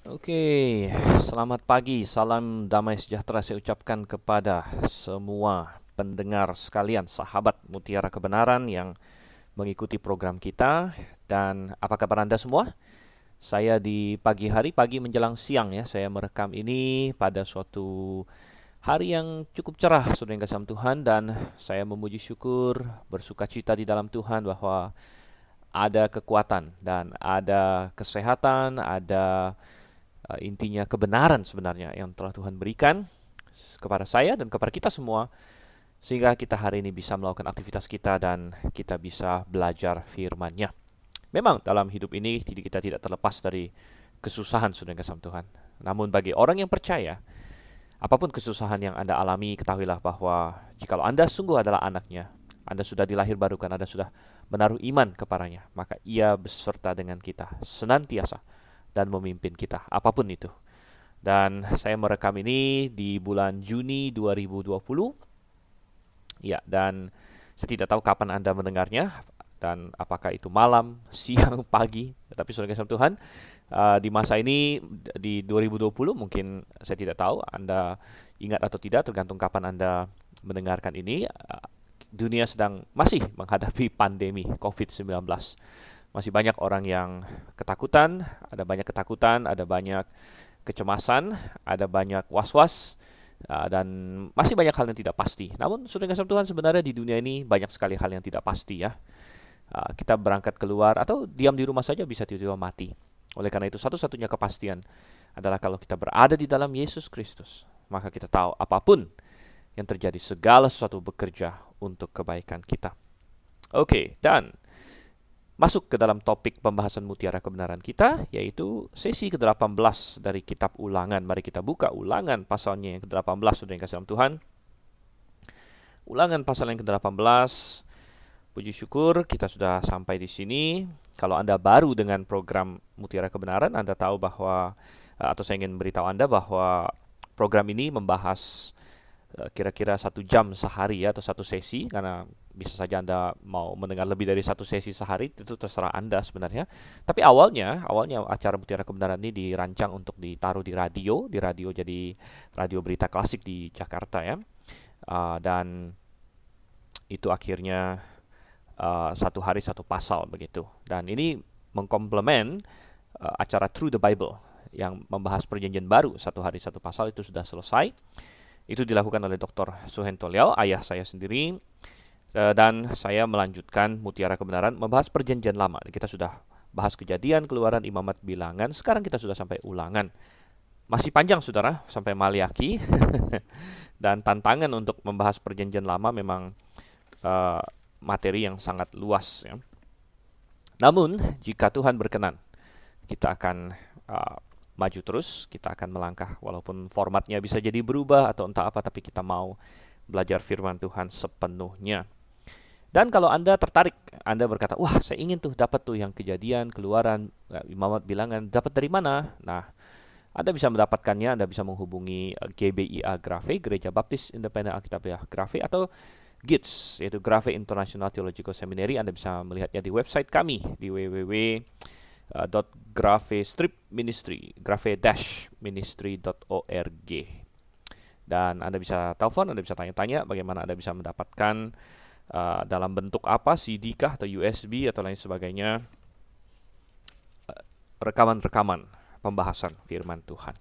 Oke, selamat pagi, salam damai sejahtera saya ucapkan kepada semua pendengar sekalian, sahabat Mutiara Kebenaran yang mengikuti program kita. Dan apa kabar Anda semua? Saya di pagi menjelang siang ya, saya merekam ini pada suatu hari yang cukup cerah, saudara yang kasih dalam Tuhan, dan saya memuji syukur, bersuka cita di dalam Tuhan bahwa ada kekuatan dan ada kesehatan, ada intinya kebenaran sebenarnya yang telah Tuhan berikan kepada saya dan kepada kita semua, sehingga kita hari ini bisa melakukan aktivitas kita dan kita bisa belajar firman-Nya. Memang dalam hidup ini kita tidak terlepas dari kesusahan, saudara kasih Tuhan. Namun bagi orang yang percaya, apapun kesusahan yang Anda alami, ketahuilah bahwa jikalau Anda sungguh adalah anaknya, Anda sudah dilahir barukan, Anda sudah menaruh iman kepadanya, maka ia beserta dengan kita senantiasa dan memimpin kita, apapun itu. Dan saya merekam ini di bulan Juni 2020. Ya, dan saya tidak tahu kapan Anda mendengarnya dan apakah itu malam, siang, pagi. Tapi saudara kasih Tuhan, di masa ini di 2020 mungkin saya tidak tahu Anda ingat atau tidak, tergantung kapan Anda mendengarkan ini. Dunia sedang masih menghadapi pandemi COVID-19. Masih banyak orang yang ketakutan, ada banyak kecemasan, ada banyak was-was, dan masih banyak hal yang tidak pasti. Namun, saudara kasih Tuhan, sebenarnya di dunia ini banyak sekali hal yang tidak pasti ya. Kita berangkat keluar atau diam di rumah saja bisa tiba-tiba mati. Oleh karena itu, satu-satunya kepastian adalah kalau kita berada di dalam Yesus Kristus, maka kita tahu apapun yang terjadi, segala sesuatu bekerja untuk kebaikan kita. Oke, dan masuk ke dalam topik pembahasan Mutiara Kebenaran kita, yaitu sesi ke-18 dari kitab Ulangan. Mari kita buka Ulangan pasalnya yang ke-18, saudara yang kasih dalam Tuhan. Ulangan pasal yang ke-18. Puji syukur kita sudah sampai di sini. Kalau Anda baru dengan program Mutiara Kebenaran, Anda tahu bahwa, atau saya ingin beritahu Anda bahwa program ini membahas kira-kira 1 jam sehari ya, atau satu sesi, karena bisa saja Anda mau mendengar lebih dari satu sesi sehari, itu terserah Anda sebenarnya. Tapi awalnya acara Mutiara Kebenaran ini dirancang untuk ditaruh di radio jadi radio berita klasik di Jakarta ya. Dan itu akhirnya satu hari satu pasal begitu. Dan ini mengkomplement acara Through the Bible yang membahas perjanjian baru, satu hari satu pasal, itu sudah selesai. Itu dilakukan oleh Dr. Suhento Liao, ayah saya sendiri, dan saya melanjutkan Mutiara Kebenaran membahas perjanjian lama. Kita sudah bahas Kejadian, Keluaran, Imamat, Bilangan. Sekarang kita sudah sampai Ulangan. Masih panjang saudara, sampai Maliaki. Dan tantangan untuk membahas perjanjian lama memang materi yang sangat luas ya. Namun jika Tuhan berkenan, kita akan maju terus, kita akan melangkah walaupun formatnya bisa jadi berubah atau entah apa, tapi kita mau belajar firman Tuhan sepenuhnya. Dan kalau Anda tertarik, Anda berkata, wah saya ingin tuh dapat tuh yang Kejadian, Keluaran, Imamat, Bilangan, dapat dari mana? Nah, Anda bisa mendapatkannya, Anda bisa menghubungi GBIA Grafe, Gereja Baptis Independen Alkitabiah Grafe, atau GITS, yaitu Grafe International Theological Seminary. Anda bisa melihatnya di website kami di www.grafe-ministry.org. Dan Anda bisa telepon, Anda bisa tanya-tanya bagaimana Anda bisa mendapatkan dalam bentuk apa, CD kah atau USB atau lain sebagainya, rekaman-rekaman pembahasan firman Tuhan.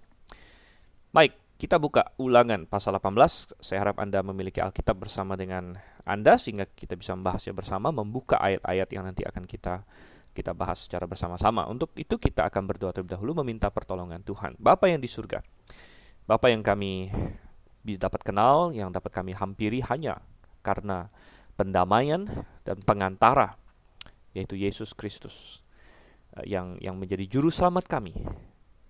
Baik, kita buka Ulangan pasal 18. Saya harap Anda memiliki Alkitab bersama dengan Anda sehingga kita bisa membahasnya bersama, membuka ayat-ayat yang nanti akan kita bahas secara bersama-sama. Untuk itu kita akan berdoa terlebih dahulu meminta pertolongan Tuhan. Bapa yang di surga, Bapa yang kami dapat kenal, yang dapat kami hampiri hanya karena pendamaian dan pengantara, yaitu Yesus Kristus, yang menjadi juru selamat kami.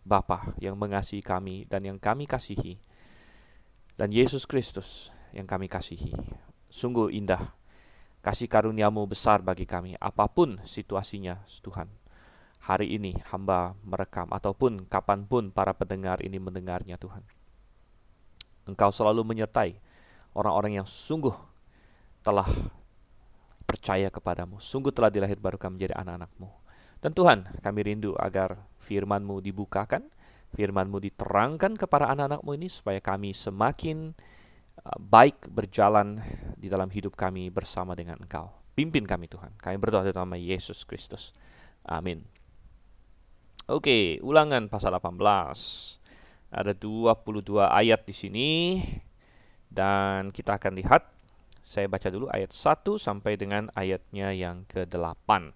Bapa yang mengasihi kami dan yang kami kasihi, dan Yesus Kristus yang kami kasihi. Sungguh indah kasih karuniamu besar bagi kami, apapun situasinya Tuhan. Hari ini hamba merekam, ataupun kapanpun para pendengar ini mendengarnya Tuhan. Engkau selalu menyertai orang-orang yang sungguh telah percaya kepadamu, sungguh telah dilahirbarukan menjadi anak-anakmu. Dan Tuhan, kami rindu agar firman-Mu dibukakan, Firman-Mu diterangkan kepada anak-anak-Mu ini supaya kami semakin baik berjalan di dalam hidup kami bersama dengan Engkau. Pimpin kami Tuhan. Kami berdoa dalam nama Yesus Kristus. Amin. Oke, Ulangan pasal 18. Ada 22 ayat di sini. Dan kita akan lihat, saya baca dulu ayat 1 sampai dengan ayatnya yang ke-8.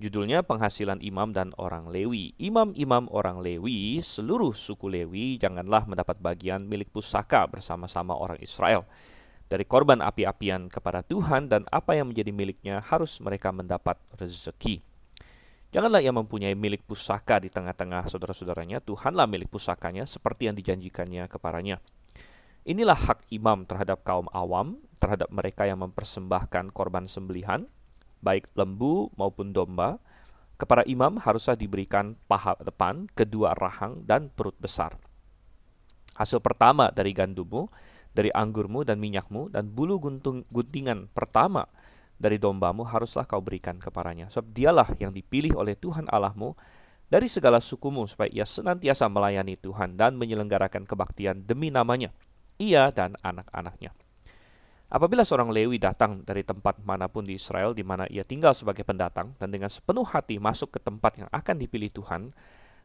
Judulnya penghasilan imam dan orang Lewi. Imam-imam orang Lewi, seluruh suku Lewi, janganlah mendapat bagian milik pusaka bersama-sama orang Israel. Dari korban api-apian kepada Tuhan dan apa yang menjadi miliknya harus mereka mendapat rezeki. Janganlah ia mempunyai milik pusaka di tengah-tengah saudara-saudaranya, Tuhanlah milik pusakanya seperti yang dijanjikannya kepadanya. Inilah hak imam terhadap kaum awam, terhadap mereka yang mempersembahkan korban sembelihan, baik lembu maupun domba. Kepada imam haruslah diberikan paha depan, kedua rahang, dan perut besar. Hasil pertama dari gandummu, dari anggurmu dan minyakmu, dan bulu guntingan pertama dari dombamu haruslah kau berikan kepadanya. Sebab dialah yang dipilih oleh Tuhan Allahmu dari segala sukumu, supaya ia senantiasa melayani Tuhan dan menyelenggarakan kebaktian demi namanya, ia dan anak-anaknya. Apabila seorang Lewi datang dari tempat manapun di Israel di mana ia tinggal sebagai pendatang dan dengan sepenuh hati masuk ke tempat yang akan dipilih Tuhan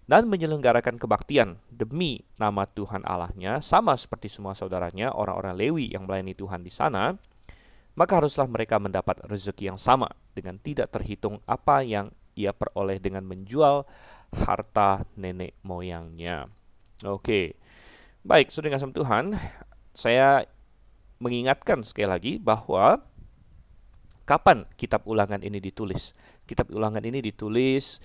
dan menyelenggarakan kebaktian demi nama Tuhan Allahnya, sama seperti semua saudaranya orang-orang Lewi yang melayani Tuhan di sana, maka haruslah mereka mendapat rezeki yang sama dengan tidak terhitung apa yang ia peroleh dengan menjual harta nenek moyangnya. Oke, baik, saudara kasih Tuhan, saya mengingatkan sekali lagi bahwa kapan kitab Ulangan ini ditulis? Kitab Ulangan ini ditulis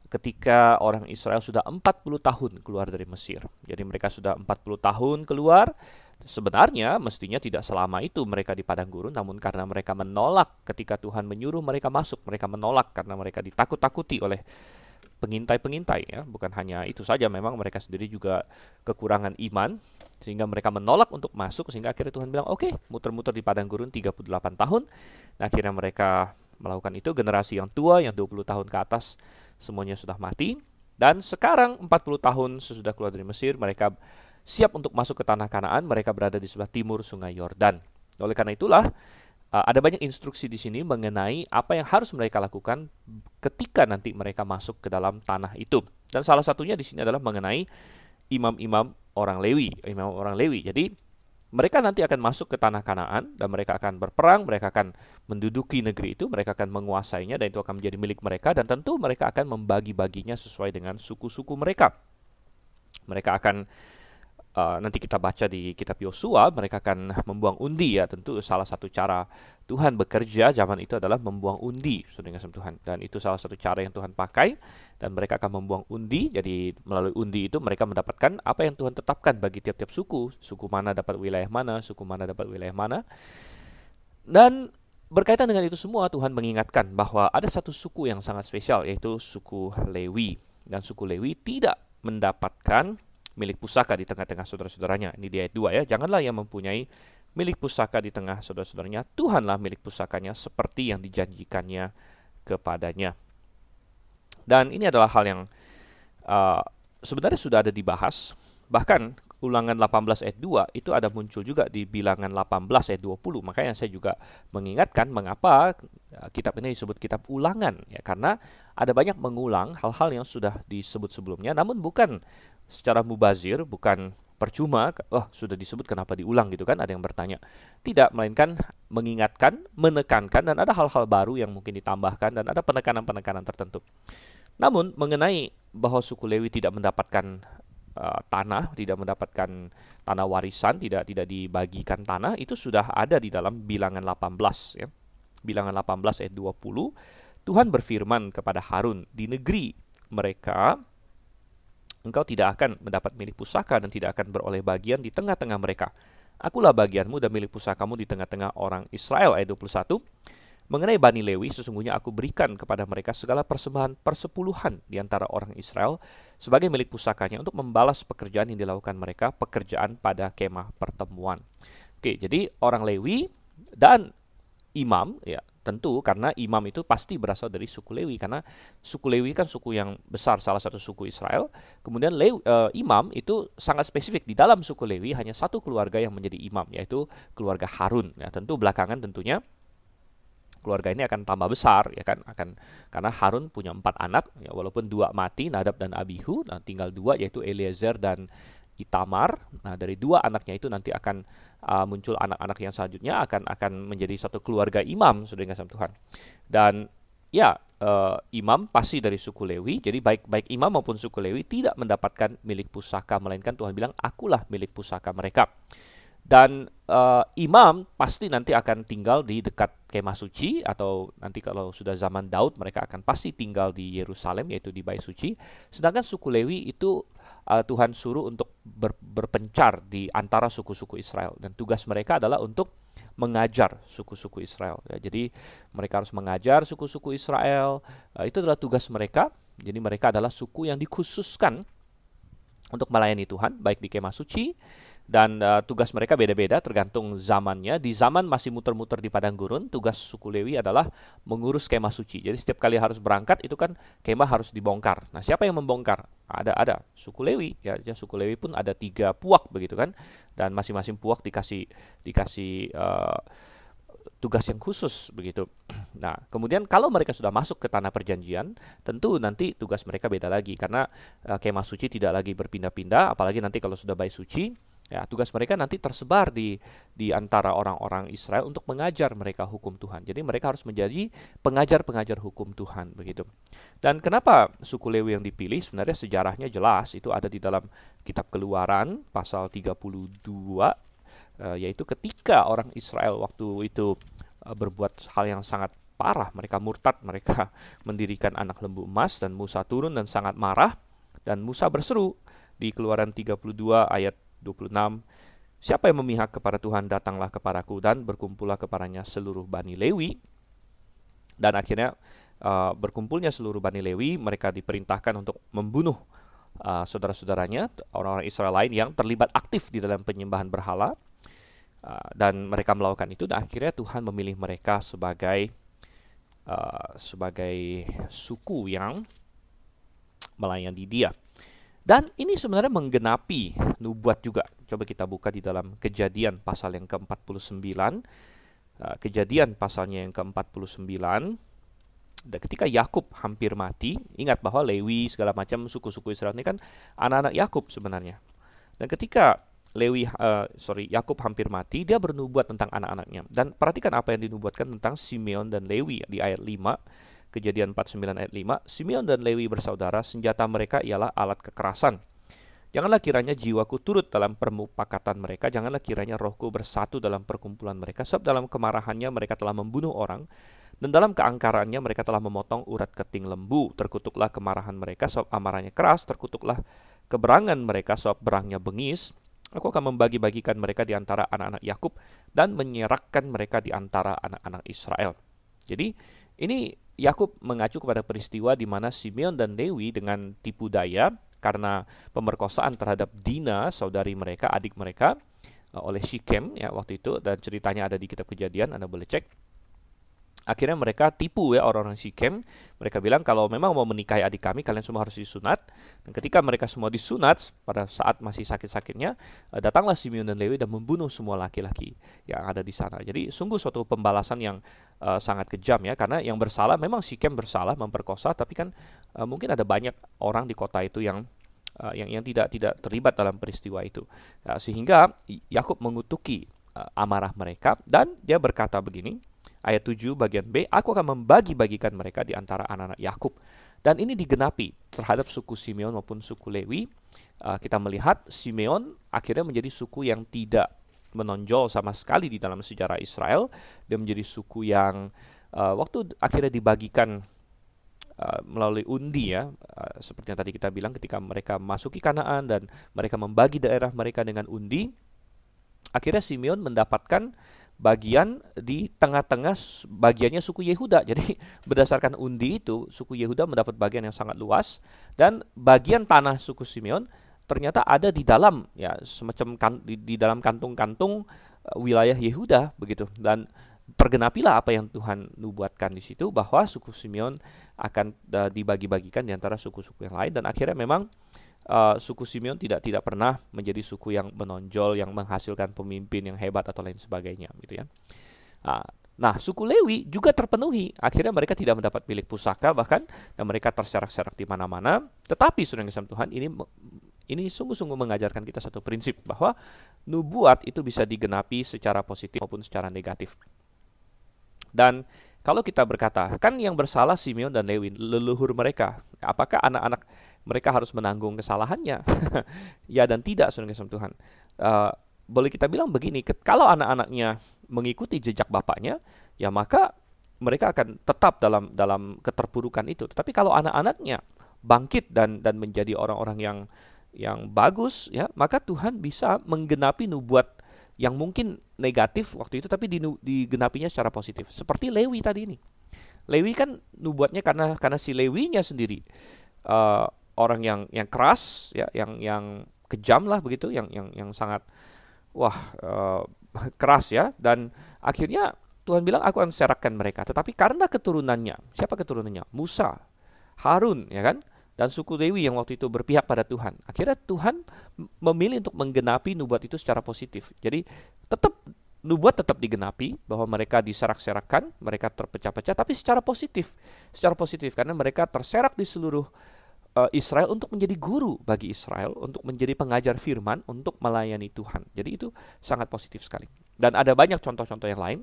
ketika orang Israel sudah 40 tahun keluar dari Mesir. Jadi mereka sudah 40 tahun keluar. Sebenarnya mestinya tidak selama itu mereka di padang gurun, namun karena mereka menolak ketika Tuhan menyuruh mereka masuk, mereka menolak karena mereka ditakut-takuti oleh pengintai-pengintai, ya. Bukan hanya itu saja, memang mereka sendiri juga kekurangan iman sehingga mereka menolak untuk masuk, sehingga akhirnya Tuhan bilang oke, muter-muter di padang gurun 38 tahun. Nah, akhirnya mereka melakukan itu. Generasi yang tua yang 20 tahun ke atas semuanya sudah mati, dan sekarang 40 tahun sesudah keluar dari Mesir mereka siap untuk masuk ke tanah Kanaan. Mereka berada di sebelah timur sungai Yordan. Oleh karena itulah ada banyak instruksi di sini mengenai apa yang harus mereka lakukan ketika nanti mereka masuk ke dalam tanah itu. Dan salah satunya di sini adalah mengenai imam-imam orang Lewi, imam orang Lewi. Jadi mereka nanti akan masuk ke tanah Kanaan dan mereka akan berperang, mereka akan menduduki negeri itu, mereka akan menguasainya dan itu akan menjadi milik mereka, dan tentu mereka akan membagi-baginya sesuai dengan suku-suku mereka. Mereka akan nanti kita baca di kitab Yosua, mereka akan membuang undi, ya. Tentu salah satu cara Tuhan bekerja zaman itu adalah membuang undi, saudara kasih Tuhan. Dan itu salah satu cara yang Tuhan pakai, dan mereka akan membuang undi. Jadi melalui undi itu mereka mendapatkan apa yang Tuhan tetapkan bagi tiap-tiap suku. Suku mana dapat wilayah mana, suku mana dapat wilayah mana. Dan berkaitan dengan itu semua, Tuhan mengingatkan bahwa ada satu suku yang sangat spesial, yaitu suku Lewi. Dan suku Lewi tidak mendapatkan milik pusaka di tengah-tengah saudara-saudaranya. Ini di ayat 2, ya. Janganlah yang mempunyai milik pusaka di tengah saudara-saudaranya, Tuhanlah milik pusakanya seperti yang dijanjikannya kepadanya. Dan ini adalah hal yang sebenarnya sudah ada dibahas. Bahkan Ulangan 18 ayat 2 itu ada muncul juga di Bilangan 18 ayat 20. Makanya saya juga mengingatkan mengapa kitab ini disebut kitab ulangan, ya, karena ada banyak mengulang hal-hal yang sudah disebut sebelumnya, namun bukan secara mubazir, bukan percuma, sudah disebut kenapa diulang gitu kan, ada yang bertanya. Tidak, melainkan mengingatkan, menekankan, dan ada hal-hal baru yang mungkin ditambahkan, dan ada penekanan-penekanan tertentu. Namun mengenai bahwa suku Lewi tidak mendapatkan tanah, tidak mendapatkan tanah warisan, tidak dibagikan tanah, itu sudah ada di dalam Bilangan 18, ya. Bilangan 18 ayat 20, Tuhan berfirman kepada Harun, di negeri mereka engkau tidak akan mendapat milik pusaka dan tidak akan beroleh bagian di tengah-tengah mereka. Akulah bagianmu dan milik pusakamu di tengah-tengah orang Israel. Ayat 21, mengenai Bani Lewi, sesungguhnya aku berikan kepada mereka segala persembahan persepuluhan di antara orang Israel sebagai milik pusakanya untuk membalas pekerjaan yang dilakukan mereka, pekerjaan pada kemah pertemuan. Oke, jadi orang Lewi dan imam, ya, tentu karena imam itu pasti berasal dari suku Lewi, karena suku Lewi kan suku yang besar, salah satu suku Israel. Kemudian imam itu sangat spesifik, di dalam suku Lewi hanya satu keluarga yang menjadi imam, yaitu keluarga Harun. Ya, tentu belakangan tentunya keluarga ini akan tambah besar, ya kan, karena Harun punya 4 anak, ya, walaupun 2 mati, Nadab dan Abihu, nah tinggal 2 yaitu Eliezer dan Itamar. Nah, dari 2 anaknya itu nanti akan muncul anak-anak yang selanjutnya akan menjadi satu keluarga imam, saudara yang kasih Tuhan. Dan ya, imam pasti dari suku Lewi, jadi baik imam maupun suku Lewi tidak mendapatkan milik pusaka, melainkan Tuhan bilang, akulah milik pusaka mereka. Dan imam pasti nanti akan tinggal di dekat kemah suci, atau nanti kalau sudah zaman Daud mereka akan pasti tinggal di Yerusalem, yaitu di Bait Suci. Sedangkan suku Lewi itu Tuhan suruh untuk berpencar di antara suku-suku Israel, dan tugas mereka adalah untuk mengajar suku-suku Israel. Ya, jadi mereka harus mengajar suku-suku Israel, itu adalah tugas mereka. Jadi mereka adalah suku yang dikhususkan untuk melayani Tuhan, baik di kemah suci, dan tugas mereka beda-beda tergantung zamannya. Di zaman masih muter-muter di padang gurun, tugas suku Lewi adalah mengurus kemah suci. Jadi setiap kali harus berangkat itu kan kemah harus dibongkar. Nah, siapa yang membongkar? Ada suku Lewi, ya, suku Lewi pun ada 3 puak begitu kan, dan masing-masing puak dikasih tugas yang khusus begitu. Nah, kemudian kalau mereka sudah masuk ke tanah perjanjian, tentu nanti tugas mereka beda lagi, karena kemah suci tidak lagi berpindah-pindah, apalagi nanti kalau sudah bait suci. Ya, tugas mereka nanti tersebar di antara orang-orang Israel untuk mengajar mereka hukum Tuhan. Jadi mereka harus menjadi pengajar-pengajar hukum Tuhan begitu. Dan kenapa suku Lewi yang dipilih? Sebenarnya sejarahnya jelas, itu ada di dalam kitab Keluaran pasal 32, yaitu ketika orang Israel waktu itu berbuat hal yang sangat parah, mereka murtad, mereka mendirikan anak lembu emas, dan Musa turun dan sangat marah, dan Musa berseru di Keluaran 32 ayat 26, siapa yang memihak kepada Tuhan, datanglah kepadaku, dan berkumpullah kepadanya seluruh Bani Lewi. Dan akhirnya berkumpulnya seluruh Bani Lewi, mereka diperintahkan untuk membunuh saudara-saudaranya, orang-orang Israel lain yang terlibat aktif di dalam penyembahan berhala, dan mereka melakukan itu, dan akhirnya Tuhan memilih mereka sebagai suku yang melayani Dia. Dan ini sebenarnya menggenapi nubuat juga. Coba kita buka di dalam Kejadian pasal yang ke-49. Kejadian pasalnya yang ke-49. Dan ketika Yakub hampir mati, ingat bahwa Lewi segala macam suku-suku Israel ini kan anak-anak Yakub sebenarnya. Dan ketika Yakub hampir mati, dia bernubuat tentang anak-anaknya. Dan perhatikan apa yang dinubuatkan tentang Simeon dan Lewi di ayat 5. Kejadian 49 ayat 5, Simeon dan Lewi bersaudara, senjata mereka ialah alat kekerasan. Janganlah kiranya jiwaku turut dalam permupakatan mereka, janganlah kiranya rohku bersatu dalam perkumpulan mereka, sebab dalam kemarahannya mereka telah membunuh orang, dan dalam keangkarannya mereka telah memotong urat keting lembu. Terkutuklah kemarahan mereka, sebab amarahnya keras, terkutuklah keberangan mereka, sebab berangnya bengis. Aku akan membagi-bagikan mereka di antara anak-anak Yakub, dan menyerakkan mereka di antara anak-anak Israel. Jadi ini Yakub mengacu kepada peristiwa di mana Simeon dan Lewi dengan tipu daya karena pemerkosaan terhadap Dina, saudari mereka, adik mereka, oleh Shikem ya waktu itu, dan ceritanya ada di kitab Kejadian, Anda boleh cek. Akhirnya mereka tipu ya orang-orang Shikem. Mereka bilang kalau memang mau menikahi adik kami, kalian semua harus disunat. Dan ketika mereka semua disunat, pada saat masih sakit-sakitnya, datanglah Simeon dan Lewi dan membunuh semua laki-laki yang ada di sana. Jadi sungguh suatu pembalasan yang sangat kejam ya, karena yang bersalah memang Shikem bersalah memperkosa, tapi kan mungkin ada banyak orang di kota itu yang tidak terlibat dalam peristiwa itu. Sehingga Yakub mengutuki amarah mereka, dan dia berkata begini. Ayat 7 bagian B, aku akan membagi-bagikan mereka di antara anak-anak Yakub. Dan ini digenapi terhadap suku Simeon maupun suku Lewi. Kita melihat Simeon akhirnya menjadi suku yang tidak menonjol sama sekali di dalam sejarah Israel. Dia menjadi suku yang waktu akhirnya dibagikan melalui undi ya, seperti yang tadi kita bilang, ketika mereka masuki Kanaan dan mereka membagi daerah mereka dengan undi, akhirnya Simeon mendapatkan bagian di tengah-tengah bagiannya suku Yehuda. Jadi berdasarkan undi itu, suku Yehuda mendapat bagian yang sangat luas, dan bagian tanah suku Simeon ternyata ada di dalam ya semacam di dalam kantung-kantung wilayah Yehuda begitu. Dan tergenapilah apa yang Tuhan nubuatkan di situ, bahwa suku Simeon akan dibagi-bagikan di antara suku-suku yang lain. Dan akhirnya memang suku Simeon tidak pernah menjadi suku yang menonjol, yang menghasilkan pemimpin yang hebat atau lain sebagainya, gitu ya. Nah, suku Lewi juga terpenuhi. Akhirnya mereka tidak mendapat milik pusaka bahkan, dan mereka terserak-serak di mana-mana. Tetapi saudara yang kasih Tuhan, ini sungguh-sungguh mengajarkan kita satu prinsip, bahwa nubuat itu bisa digenapi secara positif maupun secara negatif. Dan kalau kita berkata, kan yang bersalah Simeon dan Lewi, leluhur mereka, apakah anak-anak mereka harus menanggung kesalahannya? Ya dan tidak, saudara kasih Tuhan. Boleh kita bilang begini, kalau anak-anaknya mengikuti jejak bapaknya, ya maka mereka akan tetap dalam keterpurukan itu. Tetapi kalau anak-anaknya bangkit dan menjadi orang-orang yang bagus, ya, maka Tuhan bisa menggenapi nubuat yang mungkin negatif waktu itu, tapi digenapinya secara positif. Seperti Lewi tadi ini. Lewi kan nubuatnya karena si Lewinya sendiri orang yang keras, ya, yang kejam lah begitu, yang sangat keras, ya. Dan akhirnya Tuhan bilang, aku akan serakkan mereka. Tetapi karena keturunannya, siapa keturunannya? Musa, Harun, ya kan? Dan suku Lewi yang waktu itu berpihak pada Tuhan. Akhirnya Tuhan memilih untuk menggenapi nubuat itu secara positif. Jadi nubuat tetap digenapi, bahwa mereka diserak-serakkan, mereka terpecah-pecah, tapi secara positif. Secara positif, karena mereka terserak di seluruh Israel untuk menjadi guru bagi Israel, untuk menjadi pengajar firman, untuk melayani Tuhan. Jadi itu sangat positif sekali. Dan ada banyak contoh-contoh yang lain,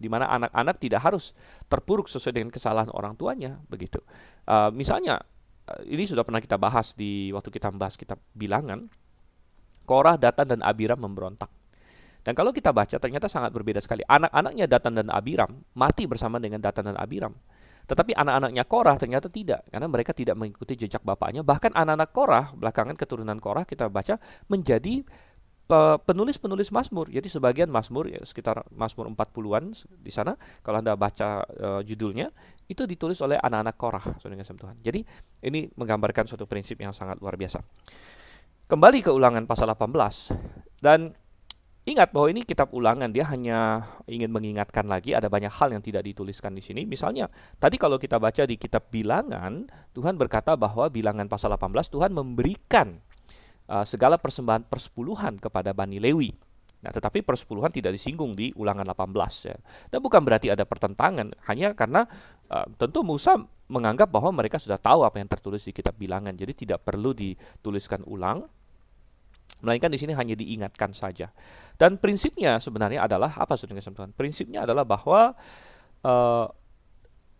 di mana anak-anak tidak harus terpuruk sesuai dengan kesalahan orang tuanya, begitu. Misalnya, ini sudah pernah kita bahas waktu kita membahas kitab Bilangan. Korah, Datan, dan Abiram memberontak. Dan kalau kita baca, ternyata sangat berbeda sekali. Anak-anaknya Datan dan Abiram mati bersama dengan Datan dan Abiram. Tetapi anak-anaknya Korah ternyata tidak, karena mereka tidak mengikuti jejak bapaknya. Bahkan anak-anak Korah, belakangan keturunan Korah, kita baca menjadi penulis-penulis Mazmur. Jadi sebagian Mazmur, ya, sekitar Mazmur 40-an di sana, kalau Anda baca judulnya, itu ditulis oleh anak-anak Korah, saudara kasih Tuhan. Jadi ini menggambarkan suatu prinsip yang sangat luar biasa. Kembali ke Ulangan pasal 18, dan ingat bahwa ini kitab Ulangan, dia hanya ingin mengingatkan lagi ada banyak hal yang tidak dituliskan di sini. Misalnya, tadi kalau kita baca di kitab Bilangan, Tuhan berkata bahwa Bilangan pasal 18, Tuhan memberikan segala persembahan persepuluhan kepada Bani Lewi. Nah, tetapi persepuluhan tidak disinggung di Ulangan 18, ya. Dan bukan berarti ada pertentangan, hanya karena tentu Musa menganggap bahwa mereka sudah tahu apa yang tertulis di kitab Bilangan, jadi tidak perlu dituliskan ulang, melainkan di sini hanya diingatkan saja. Dan prinsipnya sebenarnya adalah apa, saudara Tuhan? Prinsipnya adalah bahwa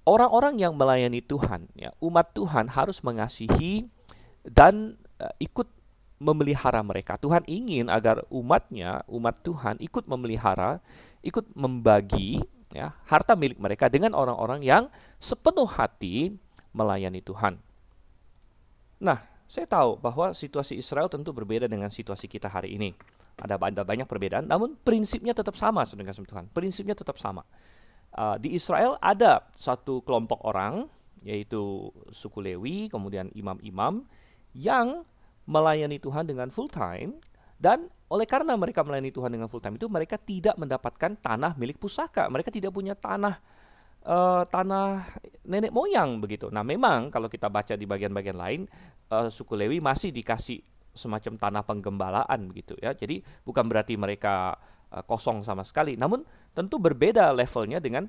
orang-orang yang melayani Tuhan, ya, umat Tuhan harus mengasihi dan ikut memelihara mereka. Tuhan ingin agar umat Tuhan ikut memelihara, ikut membagi, ya, harta milik mereka dengan orang-orang yang sepenuh hati melayani Tuhan. Nah, saya tahu bahwa situasi Israel tentu berbeda dengan situasi kita hari ini. Ada banyak perbedaan, namun prinsipnya tetap sama, saudara Tuhan. Prinsipnya tetap sama. Di Israel ada satu kelompok orang, yaitu suku Lewi, kemudian imam-imam, yang melayani Tuhan dengan full time, dan oleh karena mereka melayani Tuhan dengan full time itu, mereka tidak mendapatkan tanah milik pusaka. Mereka tidak punya tanah nenek moyang begitu. Nah, memang kalau kita baca di bagian-bagian lain, suku Lewi masih dikasih semacam tanah penggembalaan begitu, ya. Jadi bukan berarti mereka kosong sama sekali. Namun tentu berbeda levelnya dengan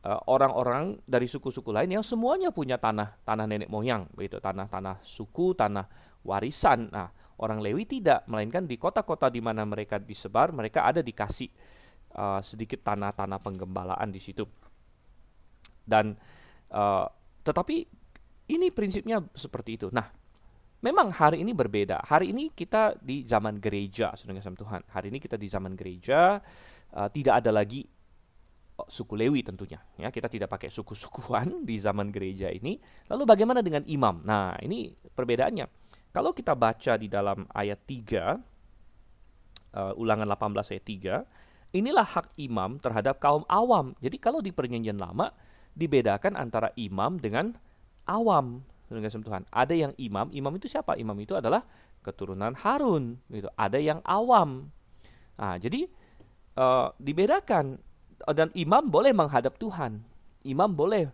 orang-orang dari suku-suku lain yang semuanya punya tanah nenek moyang begitu, tanah suku, tanah warisan. Nah, orang Lewi tidak, melainkan di kota-kota di mana mereka disebar, mereka ada dikasih sedikit tanah penggembalaan di situ. Dan tetapi ini prinsipnya seperti itu. Nah, memang hari ini berbeda. Hari ini kita di zaman gereja, saudara Tuhan. Hari ini kita di zaman gereja, tidak ada lagi suku Lewi tentunya. Ya, kita tidak pakai suku-sukuan di zaman gereja ini. Lalu bagaimana dengan imam? Nah, ini perbedaannya. Kalau kita baca di dalam ayat 3, Ulangan 18 ayat 3, inilah hak imam terhadap kaum awam. Jadi kalau di Perjanjian Lama, dibedakan antara imam dengan awam. Tuhan. Ada yang imam itu siapa? Imam itu adalah keturunan Harun. Gitu. Ada yang awam. Nah, jadi dibedakan Dan imam boleh menghadap Tuhan. Imam boleh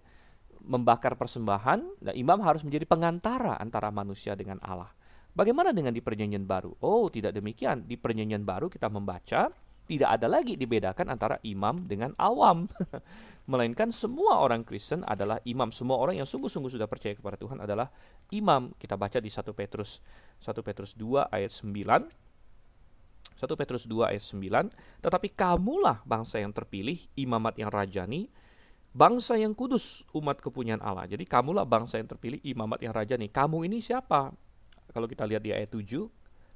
membakar persembahan, dan imam harus menjadi pengantara antara manusia dengan Allah. Bagaimana dengan di Perjanjian Baru? Oh, tidak demikian. Di Perjanjian Baru kita membaca, tidak ada lagi dibedakan antara imam dengan awam. Melainkan semua orang Kristen adalah imam. Semua orang yang sungguh-sungguh sudah percaya kepada Tuhan adalah imam. Kita baca di 1 Petrus 2 ayat 9. 1 Petrus 2 ayat 9. Tetapi kamulah bangsa yang terpilih, imamat yang rajani, bangsa yang kudus, umat kepunyaan Allah. Jadi kamulah bangsa yang terpilih, imamat yang rajani. Kamu ini siapa? Kalau kita lihat di ayat 7,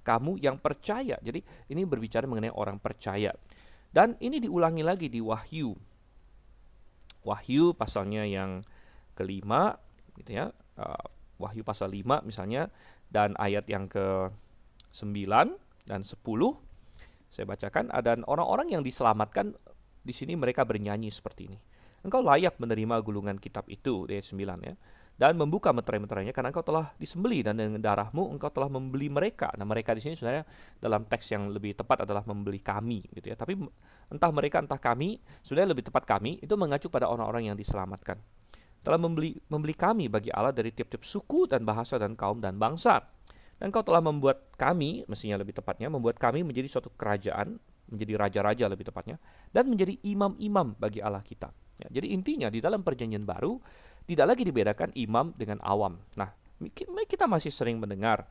kamu yang percaya. Jadi ini berbicara mengenai orang percaya. Dan ini diulangi lagi di Wahyu. Wahyu pasalnya yang kelima, gitu ya. Wahyu pasal 5 misalnya, dan ayat yang ke-9 dan 10. Saya bacakan, dan orang-orang yang diselamatkan di sini mereka bernyanyi seperti ini. Engkau layak menerima gulungan kitab itu, ayat 9 ya. Dan membuka meterai-meterainya karena engkau telah disembeli dan dengan darahmu engkau telah membeli mereka. Nah, mereka di sini sebenarnya dalam teks yang lebih tepat adalah membeli kami gitu ya. Tapi entah mereka entah kami, sebenarnya lebih tepat kami itu mengacu pada orang-orang yang diselamatkan. Telah membeli kami bagi Allah dari tiap-tiap suku dan bahasa dan kaum dan bangsa. Dan engkau telah membuat kami, mestinya lebih tepatnya, membuat kami menjadi suatu kerajaan, menjadi raja-raja lebih tepatnya, dan menjadi imam-imam bagi Allah kita. Ya, jadi intinya di dalam Perjanjian Baru tidak lagi dibedakan imam dengan awam. Nah, kita masih sering mendengar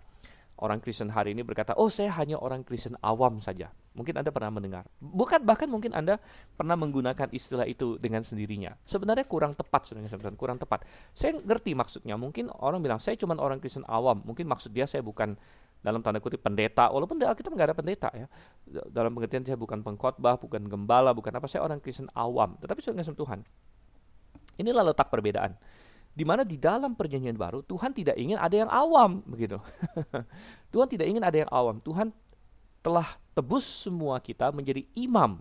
orang Kristen hari ini berkata, oh saya hanya orang Kristen awam saja. Mungkin Anda pernah mendengar. Bahkan mungkin Anda pernah menggunakan istilah itu dengan sendirinya. Sebenarnya kurang tepat, kurang tepat. Saya ngerti maksudnya. Mungkin orang bilang, saya cuma orang Kristen awam. Mungkin maksud dia saya bukan dalam tanda kutip pendeta. Walaupun di Alkitab nggak ada pendeta ya. Dalam pengertian saya bukan pengkhotbah, bukan gembala, bukan apa. Saya orang Kristen awam. Tetapi saudara kasih Tuhan, inilah letak perbedaan. Di mana di dalam Perjanjian Baru Tuhan tidak ingin ada yang awam begitu. Tuhan tidak ingin ada yang awam. Tuhan telah tebus semua kita menjadi imam.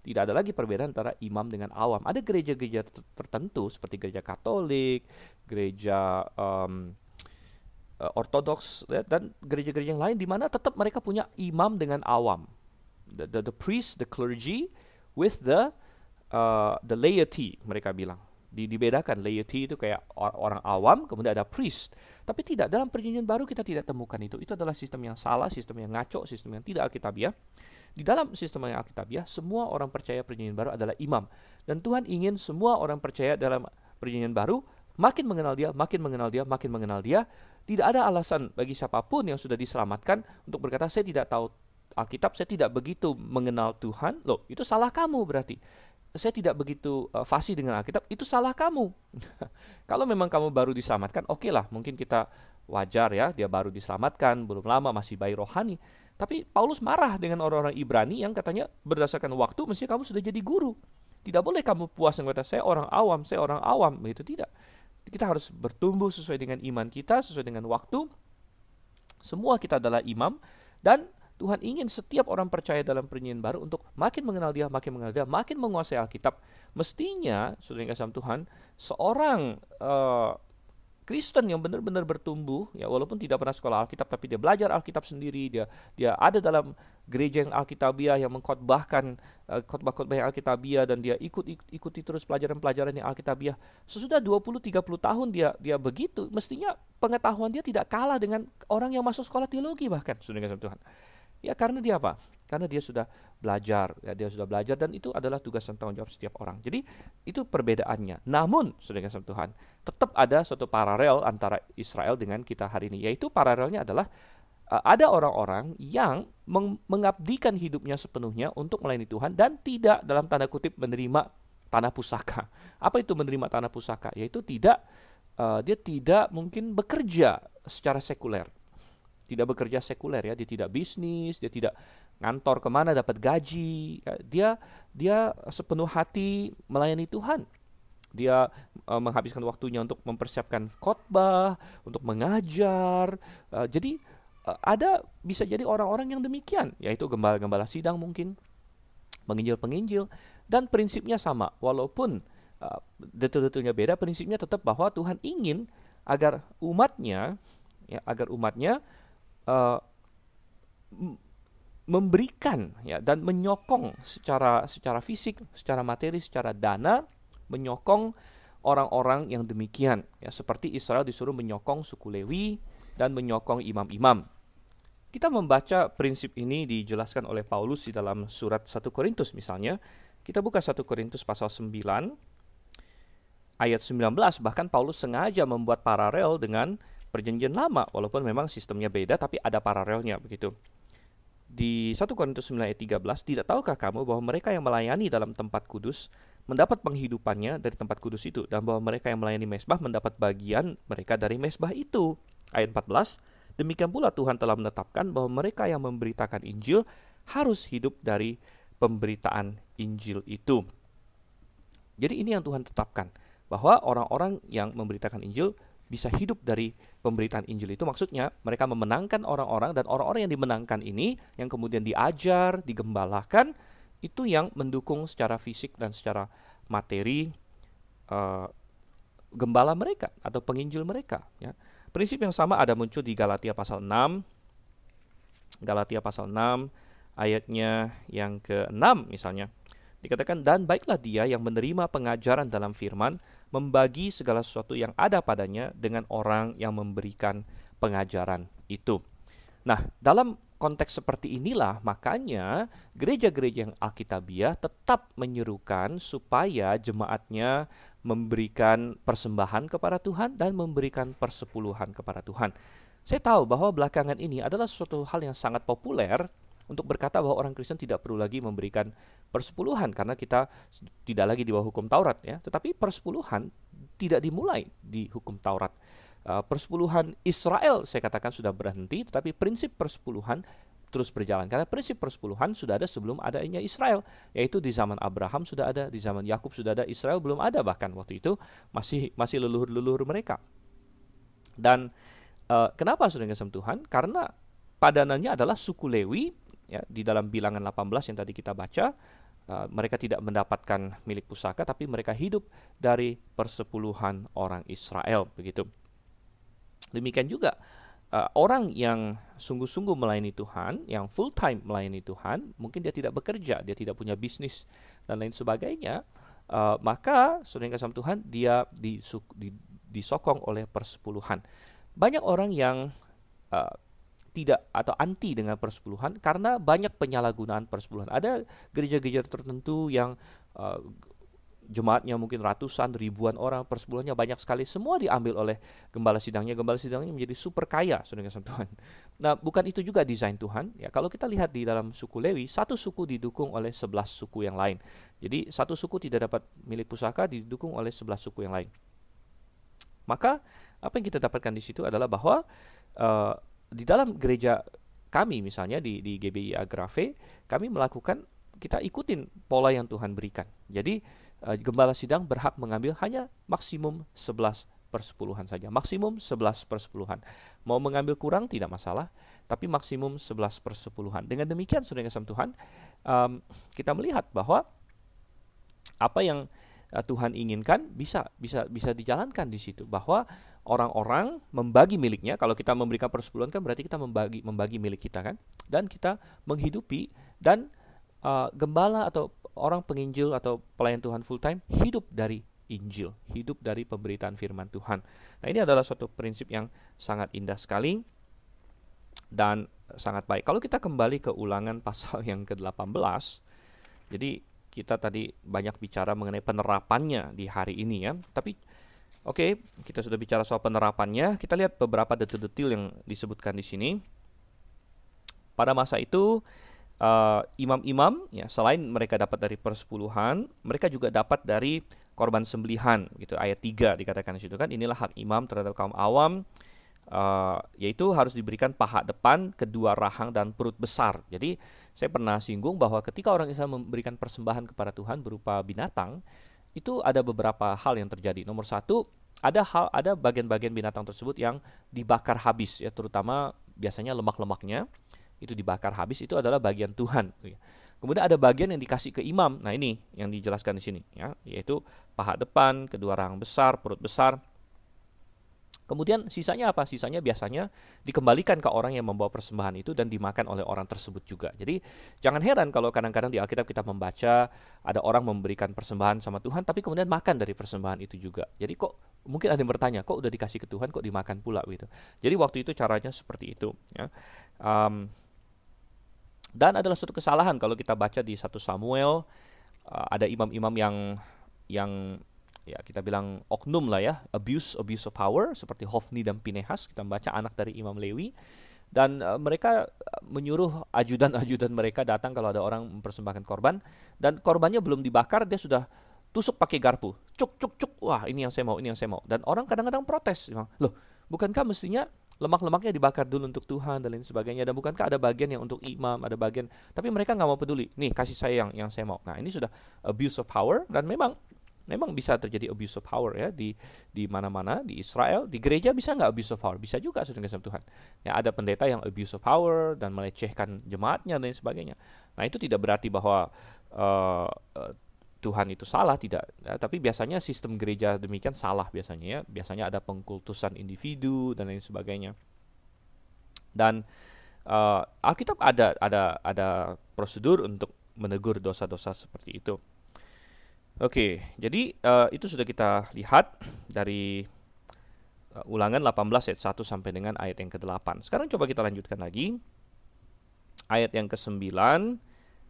Tidak ada lagi perbedaan antara imam dengan awam. Ada gereja-gereja tertentu seperti gereja Katolik, gereja Ortodoks dan gereja-gereja yang lain di mana tetap mereka punya imam dengan awam. The priest, the clergy with the laity, mereka bilang. Dibedakan, laity itu kayak orang awam, kemudian ada priest. Tapi tidak, dalam Perjanjian Baru kita tidak temukan itu. Itu adalah sistem yang salah, sistem yang ngaco, sistem yang tidak alkitabiah. Di dalam sistem yang alkitabiah, semua orang percaya Perjanjian Baru adalah imam. Dan Tuhan ingin semua orang percaya dalam Perjanjian Baru makin mengenal dia, makin mengenal dia, makin mengenal dia. Tidak ada alasan bagi siapapun yang sudah diselamatkan untuk berkata, saya tidak tahu Alkitab, saya tidak begitu mengenal Tuhan. Loh, itu salah kamu berarti. Saya tidak begitu fasih dengan Alkitab, itu salah kamu. Kalau memang kamu baru diselamatkan, oke lah, mungkin kita wajar ya, dia baru diselamatkan, belum lama, masih bayi rohani. Tapi Paulus marah dengan orang-orang Ibrani yang katanya berdasarkan waktu, mestinya kamu sudah jadi guru. Tidak boleh kamu puas dengan kata, saya orang awam, begitu tidak. Kita harus bertumbuh sesuai dengan iman kita, sesuai dengan waktu. Semua kita adalah imam, dan Tuhan ingin setiap orang percaya dalam Perjanjian Baru untuk makin mengenal dia, makin menguasai Alkitab. Mestinya, saudara yang kasih Tuhan, seorang Kristen yang benar-benar bertumbuh, ya walaupun tidak pernah sekolah Alkitab, tapi dia belajar Alkitab sendiri, dia ada dalam gereja yang Alkitabiah, yang mengkhotbahkan khotbah-khotbah yang Alkitabiah, dan dia ikuti terus pelajaran-pelajaran yang Alkitabiah. Sesudah 20-30 tahun dia begitu, mestinya pengetahuan dia tidak kalah dengan orang yang masuk sekolah teologi bahkan, saudara yang kasih Tuhan. Ya karena dia apa? Karena dia sudah belajar, dan itu adalah tugas dan tanggung jawab setiap orang. Jadi itu perbedaannya. Namun, saudara kasih Tuhan, tetap ada suatu paralel antara Israel dengan kita hari ini. Yaitu paralelnya adalah ada orang-orang yang mengabdikan hidupnya sepenuhnya untuk melayani Tuhan dan tidak dalam tanda kutip menerima tanah pusaka. Apa itu menerima tanah pusaka? Yaitu dia tidak mungkin bekerja secara sekuler. Tidak bekerja sekuler ya, dia tidak bisnis, dia tidak ngantor kemana dapat gaji, dia sepenuh hati melayani Tuhan. Dia menghabiskan waktunya untuk mempersiapkan khotbah, untuk mengajar. Jadi bisa jadi orang-orang yang demikian, yaitu gembala-gembala sidang mungkin, penginjil-penginjil, dan prinsipnya sama. Walaupun detail-detailnya beda, prinsipnya tetap bahwa Tuhan ingin agar umatnya memberikan ya dan menyokong secara fisik, secara materi, secara dana, menyokong orang-orang yang demikian ya, seperti Israel disuruh menyokong suku Lewi dan menyokong imam-imam. Kita membaca prinsip ini dijelaskan oleh Paulus di dalam surat 1 Korintus misalnya. Kita buka 1 Korintus pasal 9 ayat 19, bahkan Paulus sengaja membuat paralel dengan perjanjian lama, walaupun memang sistemnya beda tapi ada paralelnya begitu. Di 1 Korintus 9 ayat 13, tidak tahukah kamu bahwa mereka yang melayani dalam tempat kudus mendapat penghidupannya dari tempat kudus itu, dan bahwa mereka yang melayani mezbah mendapat bagian mereka dari mezbah itu. Ayat 14, demikian pula Tuhan telah menetapkan bahwa mereka yang memberitakan Injil harus hidup dari pemberitaan Injil itu. Jadi ini yang Tuhan tetapkan, bahwa orang-orang yang memberitakan Injil bisa hidup dari pemberitaan Injil itu. Maksudnya mereka memenangkan orang-orang, dan orang-orang yang dimenangkan ini yang kemudian diajar, digembalakan, itu yang mendukung secara fisik dan secara materi gembala mereka atau penginjil mereka ya. Prinsip yang sama ada muncul di Galatia pasal 6. Galatia pasal 6 ayatnya yang ke-6 misalnya. Dikatakan, dan baiklah dia yang menerima pengajaran dalam firman, membagi segala sesuatu yang ada padanya dengan orang yang memberikan pengajaran itu. Nah, dalam konteks seperti inilah makanya gereja-gereja yang Alkitabiah tetap menyerukan supaya jemaatnya memberikan persembahan kepada Tuhan dan memberikan persepuluhan kepada Tuhan. Saya tahu bahwa belakangan ini adalah suatu hal yang sangat populer untuk berkata bahwa orang Kristen tidak perlu lagi memberikan persepuluhan karena kita tidak lagi di bawah hukum Taurat ya. Tetapi persepuluhan tidak dimulai di hukum Taurat. Persepuluhan Israel saya katakan sudah berhenti, tetapi prinsip persepuluhan terus berjalan karena prinsip persepuluhan sudah ada sebelum adanya Israel, yaitu di zaman Abraham sudah ada, di zaman Yakub sudah ada, Israel belum ada, bahkan waktu itu masih leluhur-leluhur mereka. Dan kenapa saudara kasih Tuhan? Karena padanannya adalah suku Lewi ya, di dalam Bilangan 18 yang tadi kita baca, mereka tidak mendapatkan milik pusaka, tapi mereka hidup dari persepuluhan orang Israel begitu. Demikian juga orang yang sungguh-sungguh melayani Tuhan, yang full time melayani Tuhan, mungkin dia tidak bekerja, dia tidak punya bisnis dan lain sebagainya, maka saudara yang kasih Tuhan, dia disokong oleh persepuluhan. Banyak orang yang tidak atau anti dengan persepuluhan karena banyak penyalahgunaan persepuluhan. Ada gereja-gereja tertentu yang jemaatnya mungkin ratusan, ribuan orang, persepuluhannya banyak sekali, semua diambil oleh gembala sidangnya. Gembala sidangnya menjadi super kaya, saudara kasih Tuhan. Nah, bukan itu juga desain Tuhan. Ya, kalau kita lihat di dalam suku Lewi, satu suku didukung oleh 11 suku yang lain. Jadi satu suku tidak dapat milik pusaka didukung oleh 11 suku yang lain. Maka apa yang kita dapatkan di situ adalah bahwa di dalam gereja kami misalnya di GBI Agrave, kami kita ikutin pola yang Tuhan berikan. Jadi gembala sidang berhak mengambil hanya maksimum 11/10 saja. Maksimum 11/10. Mau mengambil kurang tidak masalah, tapi maksimum 11/10. Dengan demikian saudara kasih Tuhan, kita melihat bahwa apa yang Tuhan inginkan bisa dijalankan di situ, bahwa orang-orang membagi miliknya. Kalau kita memberikan persepuluhan kan berarti kita membagi milik kita kan, dan kita menghidupi, dan gembala atau orang penginjil atau pelayan Tuhan full time hidup dari Injil, hidup dari pemberitaan firman Tuhan. Nah, ini adalah suatu prinsip yang sangat indah sekali dan sangat baik. Kalau kita kembali ke Ulangan pasal yang ke-18, jadi kita tadi banyak bicara mengenai penerapannya di hari ini ya. Tapi oke, kita sudah bicara soal penerapannya. Kita lihat beberapa detil-detil yang disebutkan di sini. Pada masa itu imam-imam ya, selain mereka dapat dari persepuluhan, mereka juga dapat dari korban sembelihan gitu. Ayat 3 dikatakan di situ kan, inilah hak imam terhadap kaum awam, yaitu harus diberikan paha depan, kedua rahang dan perut besar. Jadi saya pernah singgung bahwa ketika orang Israel memberikan persembahan kepada Tuhan berupa binatang, itu ada beberapa hal yang terjadi. Nomor satu, ada bagian-bagian binatang tersebut yang dibakar habis ya, terutama biasanya lemak-lemaknya itu dibakar habis, itu adalah bagian Tuhan. Kemudian ada bagian yang dikasih ke imam. Nah, ini yang dijelaskan di sini ya, yaitu paha depan, kedua rahang besar, perut besar. Kemudian sisanya apa? Sisanya biasanya dikembalikan ke orang yang membawa persembahan itu dan dimakan oleh orang tersebut juga. Jadi jangan heran kalau kadang-kadang di Alkitab kita membaca ada orang memberikan persembahan sama Tuhan tapi kemudian makan dari persembahan itu juga. Jadi kok mungkin ada yang bertanya, kok udah dikasih ke Tuhan kok dimakan pula gitu. Jadi waktu itu caranya seperti itu ya. Dan adalah suatu kesalahan kalau kita baca di 1 Samuel, ada imam-imam yang ya kita bilang oknum lah ya, abuse of power seperti Hofni dan Pinehas. Kita membaca anak dari Imam Lewi, dan mereka menyuruh ajudan-ajudan mereka datang kalau ada orang mempersembahkan korban, dan korbannya belum dibakar dia sudah tusuk pakai garpu, cuk cuk cuk, wah ini yang saya mau, ini yang saya mau. Dan orang kadang-kadang protes, loh bukankah mestinya lemak-lemaknya dibakar dulu untuk Tuhan dan lain sebagainya, dan bukankah ada bagian yang untuk imam, ada bagian, tapi mereka nggak mau peduli, nih kasih saya yang saya mau. Nah ini sudah abuse of power, dan memang bisa terjadi abuse of power ya di mana-mana di Israel. Di gereja bisa nggak abuse of power? Bisa juga, saudara kasih Tuhan. Ya ada pendeta yang abuse of power dan melecehkan jemaatnya dan sebagainya. Nah itu tidak berarti bahwa Tuhan itu salah, tidak. Ya, tapi biasanya sistem gereja demikian salah biasanya ya. Biasanya ada pengkultusan individu dan lain sebagainya. Dan Alkitab ada prosedur untuk menegur dosa-dosa seperti itu. Oke, jadi itu sudah kita lihat dari Ulangan 18 ayat 1 sampai dengan ayat yang ke-8. Sekarang coba kita lanjutkan lagi. Ayat yang ke-9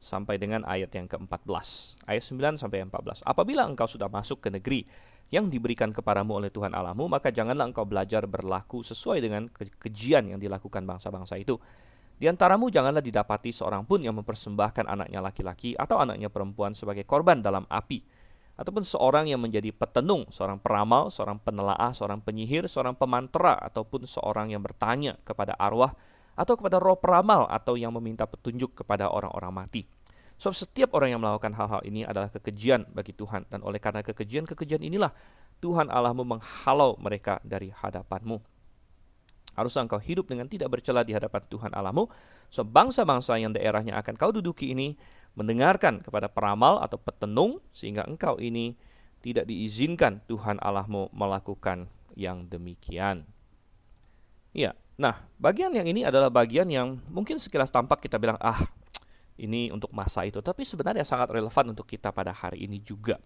sampai dengan ayat yang ke-14. Ayat 9 sampai 14. Apabila engkau sudah masuk ke negeri yang diberikan kepadamu oleh Tuhan Allahmu, maka janganlah engkau belajar berlaku sesuai dengan kekejian yang dilakukan bangsa-bangsa itu. Di antaramu janganlah didapati seorang pun yang mempersembahkan anaknya laki-laki atau anaknya perempuan sebagai korban dalam api, ataupun seorang yang menjadi petenung, seorang peramal, seorang penelaah, seorang penyihir, seorang pemantera, ataupun seorang yang bertanya kepada arwah atau kepada roh peramal, atau yang meminta petunjuk kepada orang-orang mati. Sebab setiap orang yang melakukan hal-hal ini adalah kekejian bagi Tuhan, dan oleh karena kekejian inilah Tuhan Allahmu menghalau mereka dari hadapanmu. Haruslah engkau hidup dengan tidak bercela di hadapan Tuhan Allahmu, sebab bangsa-bangsa yang daerahnya akan kau duduki ini mendengarkan kepada peramal atau petenung, sehingga engkau ini tidak diizinkan Tuhan Allahmu melakukan yang demikian. Ya, nah bagian yang ini adalah bagian yang mungkin sekilas tampak kita bilang, ini untuk masa itu, tapi sebenarnya sangat relevan untuk kita pada hari ini juga.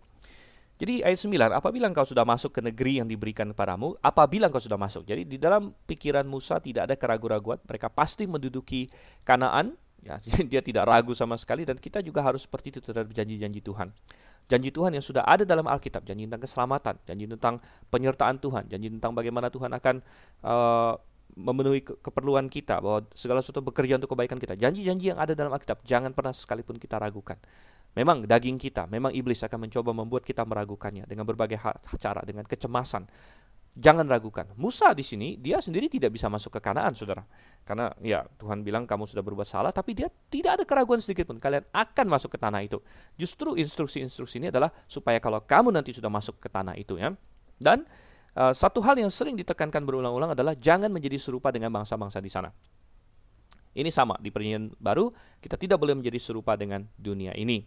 Jadi ayat 9, apabila engkau sudah masuk ke negeri yang diberikan kepadamu, apabila engkau sudah masuk. Jadi di dalam pikiran Musa tidak ada keraguan-raguan, mereka pasti menduduki Kanaan, ya, dia tidak ragu sama sekali, dan kita juga harus seperti itu terhadap janji-janji Tuhan. Janji Tuhan yang sudah ada dalam Alkitab, janji tentang keselamatan, janji tentang penyertaan Tuhan, janji tentang bagaimana Tuhan akan memenuhi keperluan kita, bahwa segala sesuatu bekerja untuk kebaikan kita. Janji-janji yang ada dalam Alkitab, jangan pernah sekalipun kita ragukan. Memang daging kita, memang iblis akan mencoba membuat kita meragukannya dengan berbagai cara, dengan kecemasan. Jangan ragukan. Musa di sini, dia sendiri tidak bisa masuk ke Kanaan, saudara. Karena ya Tuhan bilang kamu sudah berbuat salah, tapi dia tidak ada keraguan sedikit pun. Kalian akan masuk ke tanah itu. Justru instruksi-instruksi ini adalah supaya kalau kamu nanti sudah masuk ke tanah itu, ya. Dan satu hal yang sering ditekankan berulang-ulang adalah jangan menjadi serupa dengan bangsa-bangsa di sana. Ini sama di Perjanjian Baru, kita tidak boleh menjadi serupa dengan dunia ini.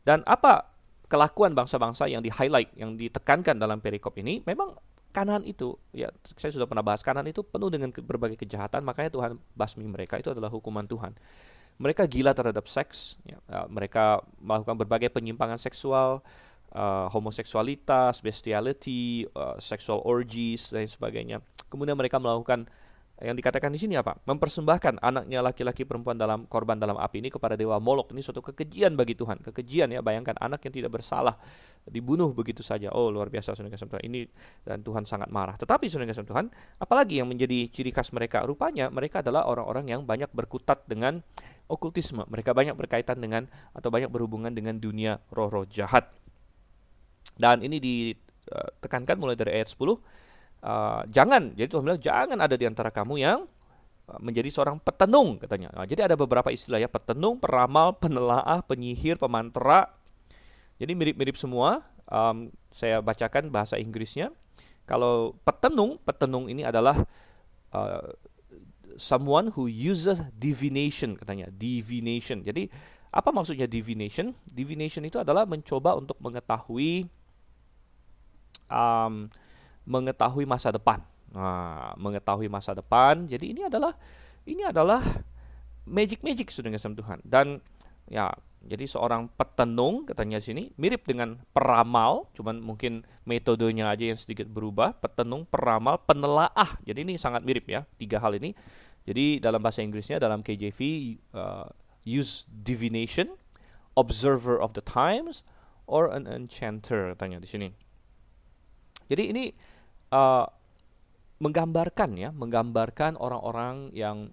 Dan apa kelakuan bangsa-bangsa yang di-highlight, yang ditekankan dalam perikop ini? Memang Kanaan itu, ya saya sudah pernah bahas, Kanaan itu penuh dengan berbagai kejahatan, makanya Tuhan basmi mereka, itu adalah hukuman Tuhan. Mereka gila terhadap seks, ya, mereka melakukan berbagai penyimpangan seksual, homoseksualitas, bestiality, sexual orgies, dan sebagainya. Kemudian mereka melakukan yang dikatakan di sini apa? Mempersembahkan anaknya laki-laki perempuan dalam korban dalam api ini kepada dewa Molok. Ini suatu kekejian bagi Tuhan. Kekejian, ya, bayangkan anak yang tidak bersalah dibunuh begitu saja. Oh, luar biasa, saudara kasih Tuhan. Ini dan Tuhan sangat marah. Tetapi saudara kasih Tuhan, apalagi yang menjadi ciri khas mereka? Rupanya mereka adalah orang-orang yang banyak berkutat dengan okultisme. Mereka banyak berkaitan dengan atau banyak berhubungan dengan dunia roh-roh jahat. Dan ini ditekankan mulai dari ayat 10. Jangan, jadi Tuhan bilang jangan ada di antara kamu yang menjadi seorang petenung, katanya. Jadi ada beberapa istilah, ya, petenung, peramal, penelaah, penyihir, pemantera. Jadi mirip-mirip semua. Saya bacakan bahasa Inggrisnya. Kalau petenung ini adalah someone who uses divination, katanya. Divination. Jadi apa maksudnya divination? Divination itu adalah mencoba untuk mengetahui masa depan. Nah, mengetahui masa depan. Jadi ini adalah magic sudah dengan Tuhan. Dan ya, jadi seorang petenung katanya di sini mirip dengan peramal, cuman mungkin metodenya aja yang sedikit berubah. Petenung, peramal, penelaah. Jadi ini sangat mirip ya, tiga hal ini. Jadi dalam bahasa Inggrisnya, dalam KJV, use divination, observer of the times, or an enchanter katanya di sini. Jadi ini uh, menggambarkan orang-orang yang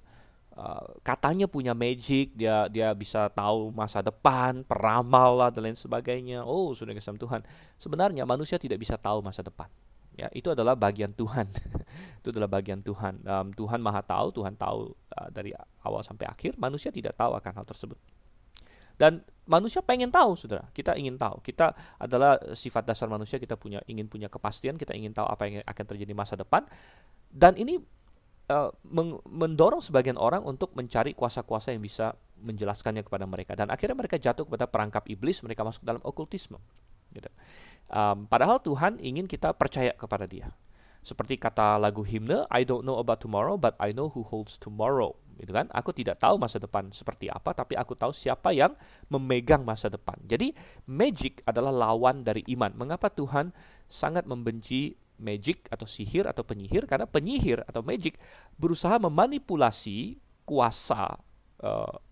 katanya punya magic, dia bisa tahu masa depan, peramal lah dan lain sebagainya. Oh, sudah kasih Tuhan. Sebenarnya manusia tidak bisa tahu masa depan. Ya, itu adalah bagian Tuhan. Itu adalah bagian Tuhan. Tuhan Maha tahu, Tuhan tahu dari awal sampai akhir. Manusia tidak tahu akan hal tersebut. Dan manusia pengen tahu, saudara. Kita ingin tahu. Kita adalah sifat dasar manusia. Kita ingin punya kepastian. Kita ingin tahu apa yang akan terjadi di masa depan. Dan ini mendorong sebagian orang untuk mencari kuasa-kuasa yang bisa menjelaskannya kepada mereka, dan akhirnya mereka jatuh kepada perangkap iblis. Mereka masuk dalam okultisme gitu. Padahal Tuhan ingin kita percaya kepada Dia, seperti kata lagu himne, I don't know about tomorrow but I know who holds tomorrow, gitu kan. Aku tidak tahu masa depan seperti apa, tapi aku tahu siapa yang memegang masa depan. Jadi magic adalah lawan dari iman. Mengapa Tuhan sangat membenci magic atau sihir atau penyihir? Karena penyihir atau magic berusaha memanipulasi kuasa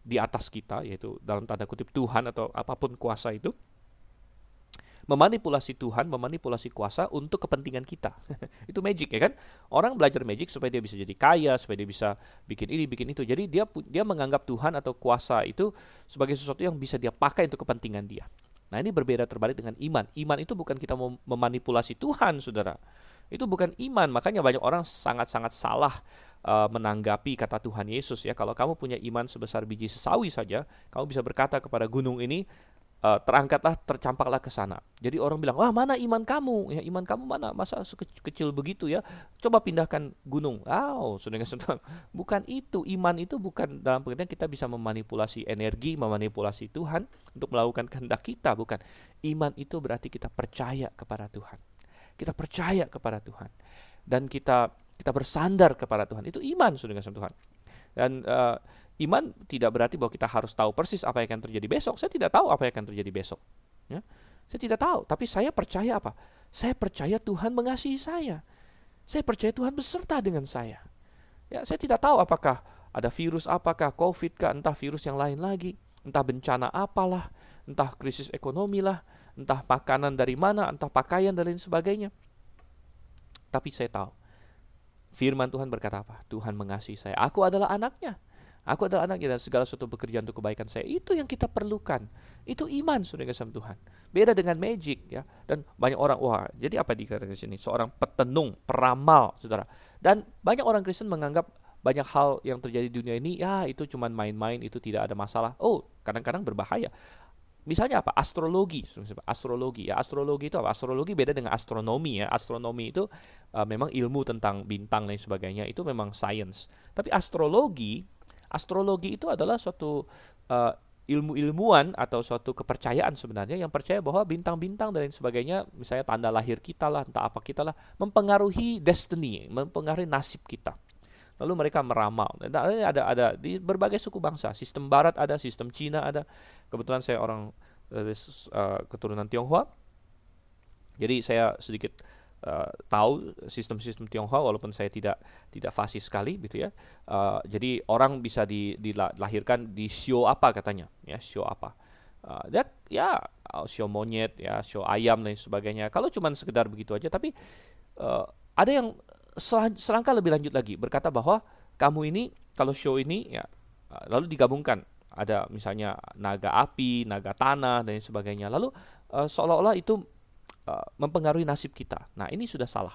di atas kita, yaitu dalam tanda kutip Tuhan atau apapun kuasa itu, memanipulasi Tuhan, memanipulasi kuasa untuk kepentingan kita. Itu magic ya kan? Orang belajar magic supaya dia bisa jadi kaya, supaya dia bisa bikin ini, bikin itu. Jadi dia menganggap Tuhan atau kuasa itu sebagai sesuatu yang bisa dia pakai untuk kepentingan dia. Nah, ini berbeda terbalik dengan iman. Iman itu bukan kita memanipulasi Tuhan, saudara. Itu bukan iman. Makanya banyak orang sangat-sangat salah menanggapi kata Tuhan Yesus ya. Kalau kamu punya iman sebesar biji sesawi saja, kamu bisa berkata kepada gunung ini, terangkatlah, tercampaklah ke sana. Jadi orang bilang, wah, mana iman kamu? Ya, iman kamu mana? Masa kecil begitu ya? Coba pindahkan gunung. Sudah bukan itu. Iman itu bukan dalam pengertian kita bisa memanipulasi energi, memanipulasi Tuhan untuk melakukan kehendak kita. Bukan. Iman itu berarti kita percaya kepada Tuhan. Kita percaya kepada Tuhan. Dan kita bersandar kepada Tuhan. Itu iman, sudah Tuhan. Dan iman tidak berarti bahwa kita harus tahu persis apa yang akan terjadi besok. Saya tidak tahu apa yang akan terjadi besok. Ya. Saya tidak tahu, tapi saya percaya apa? Saya percaya Tuhan mengasihi saya. Saya percaya Tuhan beserta dengan saya. Ya, saya tidak tahu apakah ada virus, apakah COVID kah, entah virus yang lain lagi, entah bencana apalah, entah krisis ekonomi lah, entah makanan dari mana, entah pakaian dan lain sebagainya. Tapi saya tahu, firman Tuhan berkata apa? Tuhan mengasihi saya. Aku adalah anaknya. Aku adalah anaknya, dan segala suatu pekerjaan untuk kebaikan saya. Itu yang kita perlukan. Itu iman, saudara kasih Tuhan. Beda dengan magic ya. Dan banyak orang, wah, jadi apa dikatakan di sini? Seorang petenung, peramal, saudara. Dan banyak orang Kristen menganggap banyak hal yang terjadi di dunia ini, ya itu cuma main-main, itu tidak ada masalah. Oh, kadang-kadang berbahaya. Misalnya apa? Astrologi. Astrologi ya, astrologi itu apa? Astrologi beda dengan astronomi ya. Astronomi itu memang ilmu tentang bintang dan sebagainya, itu memang sains. Tapi astrologi itu adalah suatu ilmu-ilmuwan atau suatu kepercayaan sebenarnya yang percaya bahwa bintang-bintang dan lain sebagainya, misalnya tanda lahir kita lah, entah apa kita lah, mempengaruhi destiny, mempengaruhi nasib kita. Lalu mereka meramal. Ada di berbagai suku bangsa. Sistem Barat ada, sistem Cina ada. Kebetulan saya orang keturunan Tionghoa. Jadi saya sedikit tahu sistem-sistem Tionghoa, walaupun saya tidak fasih sekali gitu ya. Jadi orang bisa dilahirkan di show apa katanya, ya show apa. Show monyet, ya show ayam dan sebagainya. Kalau cuma sekedar begitu aja, tapi ada yang selangkah lebih lanjut lagi, berkata bahwa kamu ini kalau show ini ya, lalu digabungkan ada misalnya naga api, naga tanah dan sebagainya. Lalu seolah-olah itu mempengaruhi nasib kita. Nah, ini sudah salah.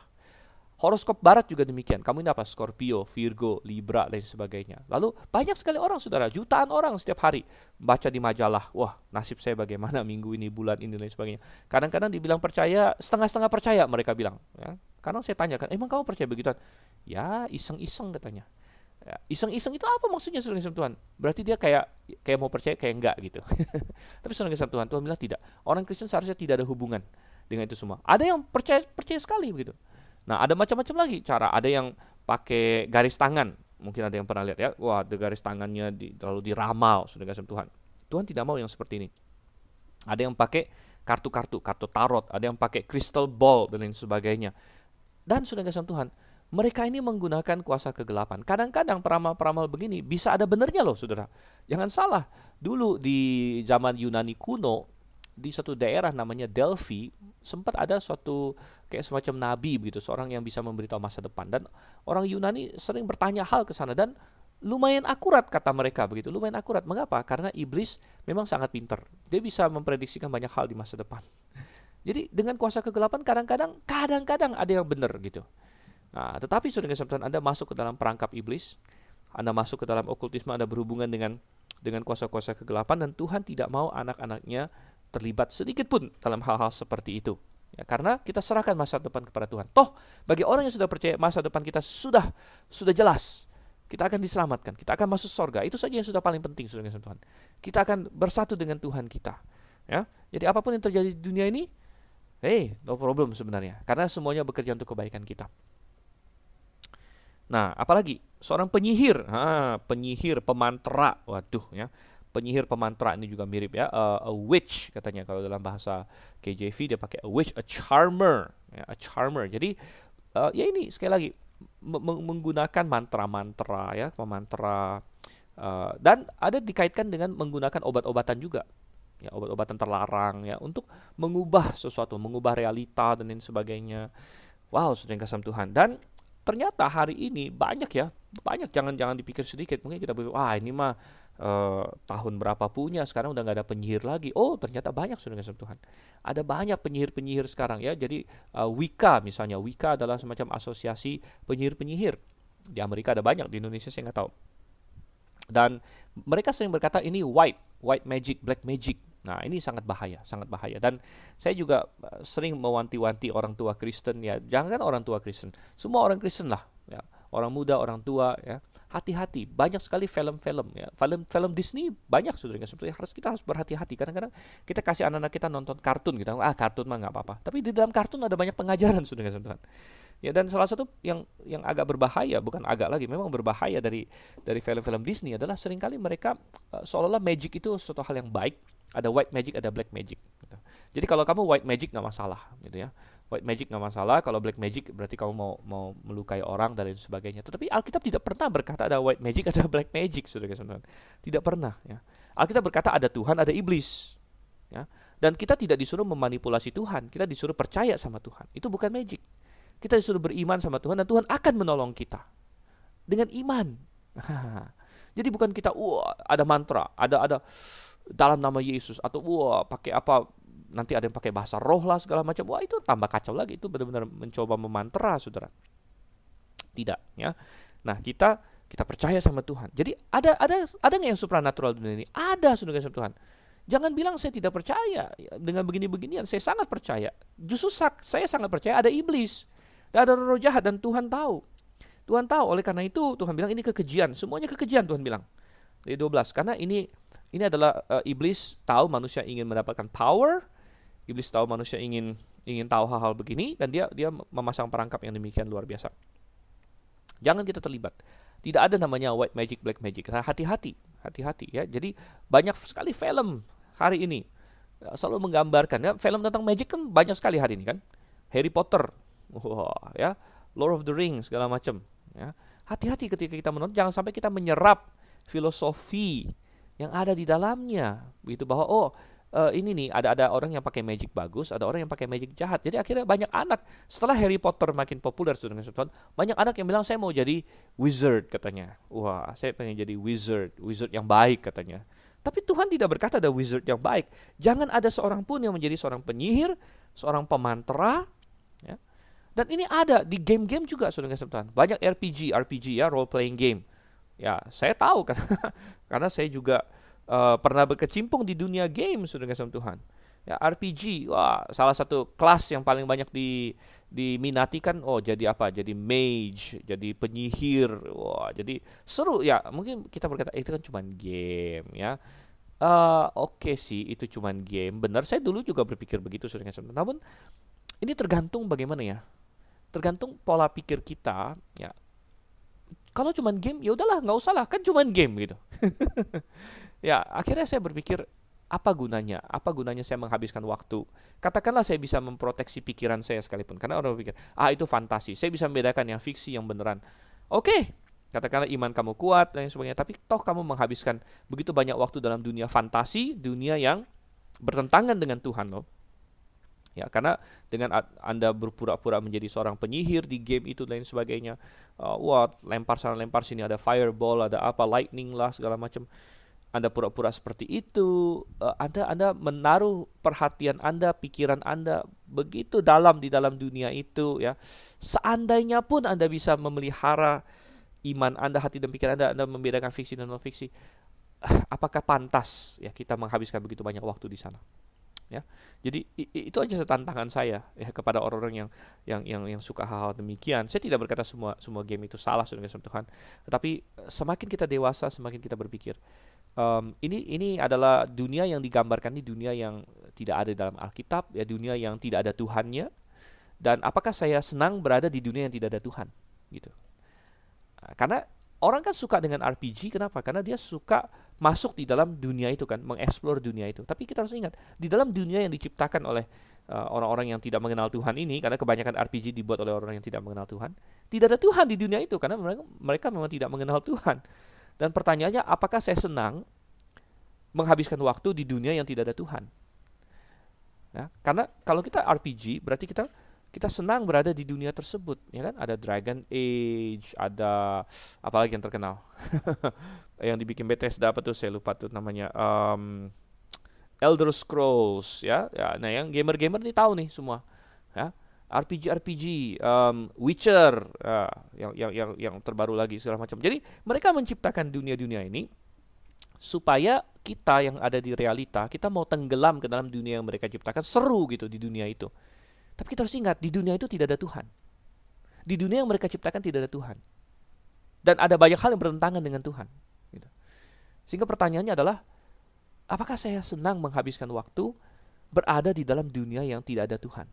Horoskop Barat juga demikian. Kamu ini apa? Scorpio, Virgo, Libra dan sebagainya. Lalu banyak sekali orang, saudara, jutaan orang setiap hari baca di majalah, wah, nasib saya bagaimana minggu ini, bulan ini dan sebagainya. Kadang-kadang dibilang percaya, setengah-setengah percaya mereka bilang. Ya. Karena saya tanyakan, emang kamu percaya begituan? Ya, iseng-iseng katanya. Ya, iseng-iseng itu apa maksudnya, saudara Tuhan? Berarti dia kayak mau percaya, kayak enggak gitu. Tapi saudara Tuhan bilang tidak. Orang Kristen seharusnya tidak ada hubungan dengan itu semua. Ada yang percaya sekali begitu. Nah, ada macam-macam lagi cara. Ada yang pakai garis tangan. Mungkin ada yang pernah lihat ya. Wah, ada garis tangannya lalu diramal, sudah kasih Tuhan. Tuhan tidak mau yang seperti ini. Ada yang pakai kartu tarot, ada yang pakai crystal ball dan lain sebagainya. Dan sudah kasih Tuhan, mereka ini menggunakan kuasa kegelapan. Kadang-kadang peramal-peramal begini bisa ada benernya loh, saudara. Jangan salah. Dulu di zaman Yunani kuno, di satu daerah namanya Delphi, sempat ada suatu kayak semacam nabi begitu, seorang yang bisa memberitahu masa depan. Dan orang Yunani sering bertanya hal ke sana dan lumayan akurat kata mereka begitu, lumayan akurat. Mengapa? Karena iblis memang sangat pintar. Dia bisa memprediksikan banyak hal di masa depan. Jadi dengan kuasa kegelapan kadang-kadang ada yang benar gitu. Nah, tetapi sudah kesempatan Anda masuk ke dalam perangkap iblis, Anda masuk ke dalam okultisme, Anda berhubungan dengan kuasa-kuasa kegelapan, dan Tuhan tidak mau anak-anaknya terlibat sedikit pun dalam hal-hal seperti itu. Ya, karena kita serahkan masa depan kepada Tuhan. Toh, bagi orang yang sudah percaya, masa depan kita sudah jelas. Kita akan diselamatkan, kita akan masuk surga. Itu saja yang sudah paling penting, saudara Tuhan. Kita akan bersatu dengan Tuhan kita. Ya, jadi apapun yang terjadi di dunia ini, no problem sebenarnya, karena semuanya bekerja untuk kebaikan kita. Nah, apalagi seorang penyihir, pemantra, waduh ya, penyihir pemantra ini juga mirip ya, a witch katanya kalau dalam bahasa KJV dia pakai a witch, a charmer, ya, a charmer. Jadi ya ini sekali lagi menggunakan mantra-mantra ya, pemantra, dan ada dikaitkan dengan menggunakan obat-obatan juga. Ya, obat-obatan terlarang ya, untuk mengubah sesuatu, mengubah realita dan lain sebagainya. Wow, sudah kasih Tuhan. Dan ternyata hari ini banyak, jangan dipikir sedikit. Mungkin kita pikir, ini mah tahun berapa punya, sekarang udah nggak ada penyihir lagi. Oh, ternyata banyak, sudah kasih Tuhan. Ada banyak penyihir-penyihir sekarang ya. Jadi Wicca misalnya, Wicca adalah semacam asosiasi penyihir-penyihir. Di Amerika ada banyak, di Indonesia saya nggak tahu. Dan mereka sering berkata ini white magic, black magic. Nah, ini sangat bahaya. Dan saya juga sering mewanti-wanti orang tua Kristen ya, jangan orang tua Kristen, semua orang Kristen lah ya, orang muda, orang tua ya. Hati-hati, banyak sekali film-film ya, film Disney banyak, saudara. Kita harus berhati-hati. Kadang-kadang kita kasih anak-anak kita nonton kartun gitu, kartun mah nggak apa-apa. Tapi di dalam kartun ada banyak pengajaran, saudara. Ya, dan salah satu yang agak berbahaya, bukan agak lagi, memang berbahaya dari film-film Disney adalah seringkali mereka seolah-olah magic itu suatu hal yang baik. Ada white magic, ada black magic gitu. Jadi kalau kamu white magic nggak masalah gitu ya. White magic nggak masalah, kalau black magic berarti kamu mau melukai orang dan lain sebagainya. Tetapi Alkitab tidak pernah berkata ada white magic, ada black magic, saudara-saudara. Tidak pernah ya. Alkitab berkata ada Tuhan, ada iblis. Ya. Dan kita tidak disuruh memanipulasi Tuhan, kita disuruh percaya sama Tuhan. Itu bukan magic. Kita disuruh beriman sama Tuhan dan Tuhan akan menolong kita dengan iman. Jadi bukan kita ada mantra, ada dalam nama Yesus, atau pakai apa, nanti ada yang pakai bahasa roh lah segala macam. Itu tambah kacau lagi. Itu benar-benar mencoba memantra, saudara. Tidak ya. Nah, kita percaya sama Tuhan. Jadi ada nggak yang supranatural di dunia ini? Ada, saudara Tuhan. Jangan bilang saya tidak percaya dengan begini-beginian. Saya sangat percaya. Justru saya sangat percaya ada iblis, ada roh jahat, dan Tuhan tahu. Tuhan tahu. Oleh karena itu Tuhan bilang ini kekejian. Semuanya kekejian, Tuhan bilang. Dari 12. Karena ini adalah iblis tahu manusia ingin mendapatkan power. Iblis tahu manusia ingin tahu hal-hal begini, dan dia memasang perangkap yang demikian luar biasa. Jangan kita terlibat. Tidak ada namanya white magic, black magic. Nah, hati-hati ya. Jadi banyak sekali film hari ini selalu menggambarkan ya, film tentang magic kan banyak sekali hari ini kan. Harry Potter, ya, Lord of the Rings segala macam ya. Hati-hati ketika kita menonton, jangan sampai kita menyerap filosofi yang ada di dalamnya, begitu, bahwa ini nih ada orang yang pakai magic bagus, ada orang yang pakai magic jahat. Jadi akhirnya banyak anak setelah Harry Potter makin populer, banyak anak yang bilang saya mau jadi wizard katanya. Wah, saya pengen jadi wizard yang baik katanya. Tapi Tuhan tidak berkata ada wizard yang baik. Jangan ada seorang pun yang menjadi seorang penyihir, seorang pemantra ya. Dan ini ada di game-game juga, saudara. Banyak RPG ya, role playing game. Ya, saya tahu kan, karena saya juga pernah berkecimpung di dunia game, saudara kasih Tuhan. Ya, RPG, salah satu kelas yang paling banyak diminati kan, jadi apa? Jadi mage, jadi penyihir. Jadi seru ya. Mungkin kita berkata itu kan cuma game ya. Oke sih, itu cuma game. Benar, saya dulu juga berpikir begitu, saudara kasih Tuhan. Namun ini tergantung bagaimana ya. tergantung pola pikir kita, ya. Kalau cuman game, ya udahlah, nggak usah lah, kan cuman game gitu. Ya, akhirnya saya berpikir, apa gunanya? Apa gunanya saya menghabiskan waktu? Katakanlah saya bisa memproteksi pikiran saya sekalipun, karena orang berpikir, itu fantasi. Saya bisa membedakan yang fiksi, yang beneran. Oke, katakanlah iman kamu kuat dan sebagainya, tapi toh kamu menghabiskan begitu banyak waktu dalam dunia fantasi, dunia yang bertentangan dengan Tuhan loh. Ya, karena dengan Anda berpura-pura menjadi seorang penyihir di game itu dan sebagainya, lempar sana lempar sini, ada fireball, ada apa, lightning lah, segala macam. Anda pura-pura seperti itu, Anda menaruh perhatian Anda, pikiran Anda begitu dalam di dalam dunia itu, ya. Seandainya pun Anda bisa memelihara iman Anda, hati dan pikiran Anda membedakan fiksi dan non fiksi, apakah pantas ya kita menghabiskan begitu banyak waktu di sana? Ya, jadi itu aja tantangan saya ya kepada orang-orang yang suka hal-hal demikian. Saya tidak berkata semua game itu salah dengan Tuhan, tetapi semakin kita dewasa, semakin kita berpikir, ini adalah dunia yang digambarkan, ini dunia yang tidak ada dalam Alkitab, ya, dunia yang tidak ada Tuhannya. Dan apakah saya senang berada di dunia yang tidak ada Tuhan, gitu? Karena orang kan suka dengan RPG, kenapa? Karena dia suka masuk di dalam dunia itu kan, mengeksplor dunia itu. Tapi kita harus ingat, di dalam dunia yang diciptakan oleh orang-orang yang tidak mengenal Tuhan ini, karena kebanyakan RPG dibuat oleh orang yang tidak mengenal Tuhan, tidak ada Tuhan di dunia itu, karena mereka memang tidak mengenal Tuhan. Dan pertanyaannya, apakah saya senang menghabiskan waktu di dunia yang tidak ada Tuhan? Ya, karena kalau kita RPG, berarti kita senang berada di dunia tersebut, ya kan? Ada Dragon Age, ada apalagi yang terkenal, yang dibikin Bethesda, apa tuh saya lupa tuh namanya, Elder Scrolls, ya. Nah, yang gamer-gamer nih tahu nih semua, ya. RPG, Witcher, yang terbaru lagi segala macam. Jadi mereka menciptakan dunia-dunia ini supaya kita yang ada di realita, kita mau tenggelam ke dalam dunia yang mereka ciptakan, seru gitu di dunia itu. Tapi kita harus ingat, di dunia itu tidak ada Tuhan. Di dunia yang mereka ciptakan tidak ada Tuhan. Dan ada banyak hal yang bertentangan dengan Tuhan. Gitu. Sehingga pertanyaannya adalah, apakah saya senang menghabiskan waktu berada di dalam dunia yang tidak ada Tuhan?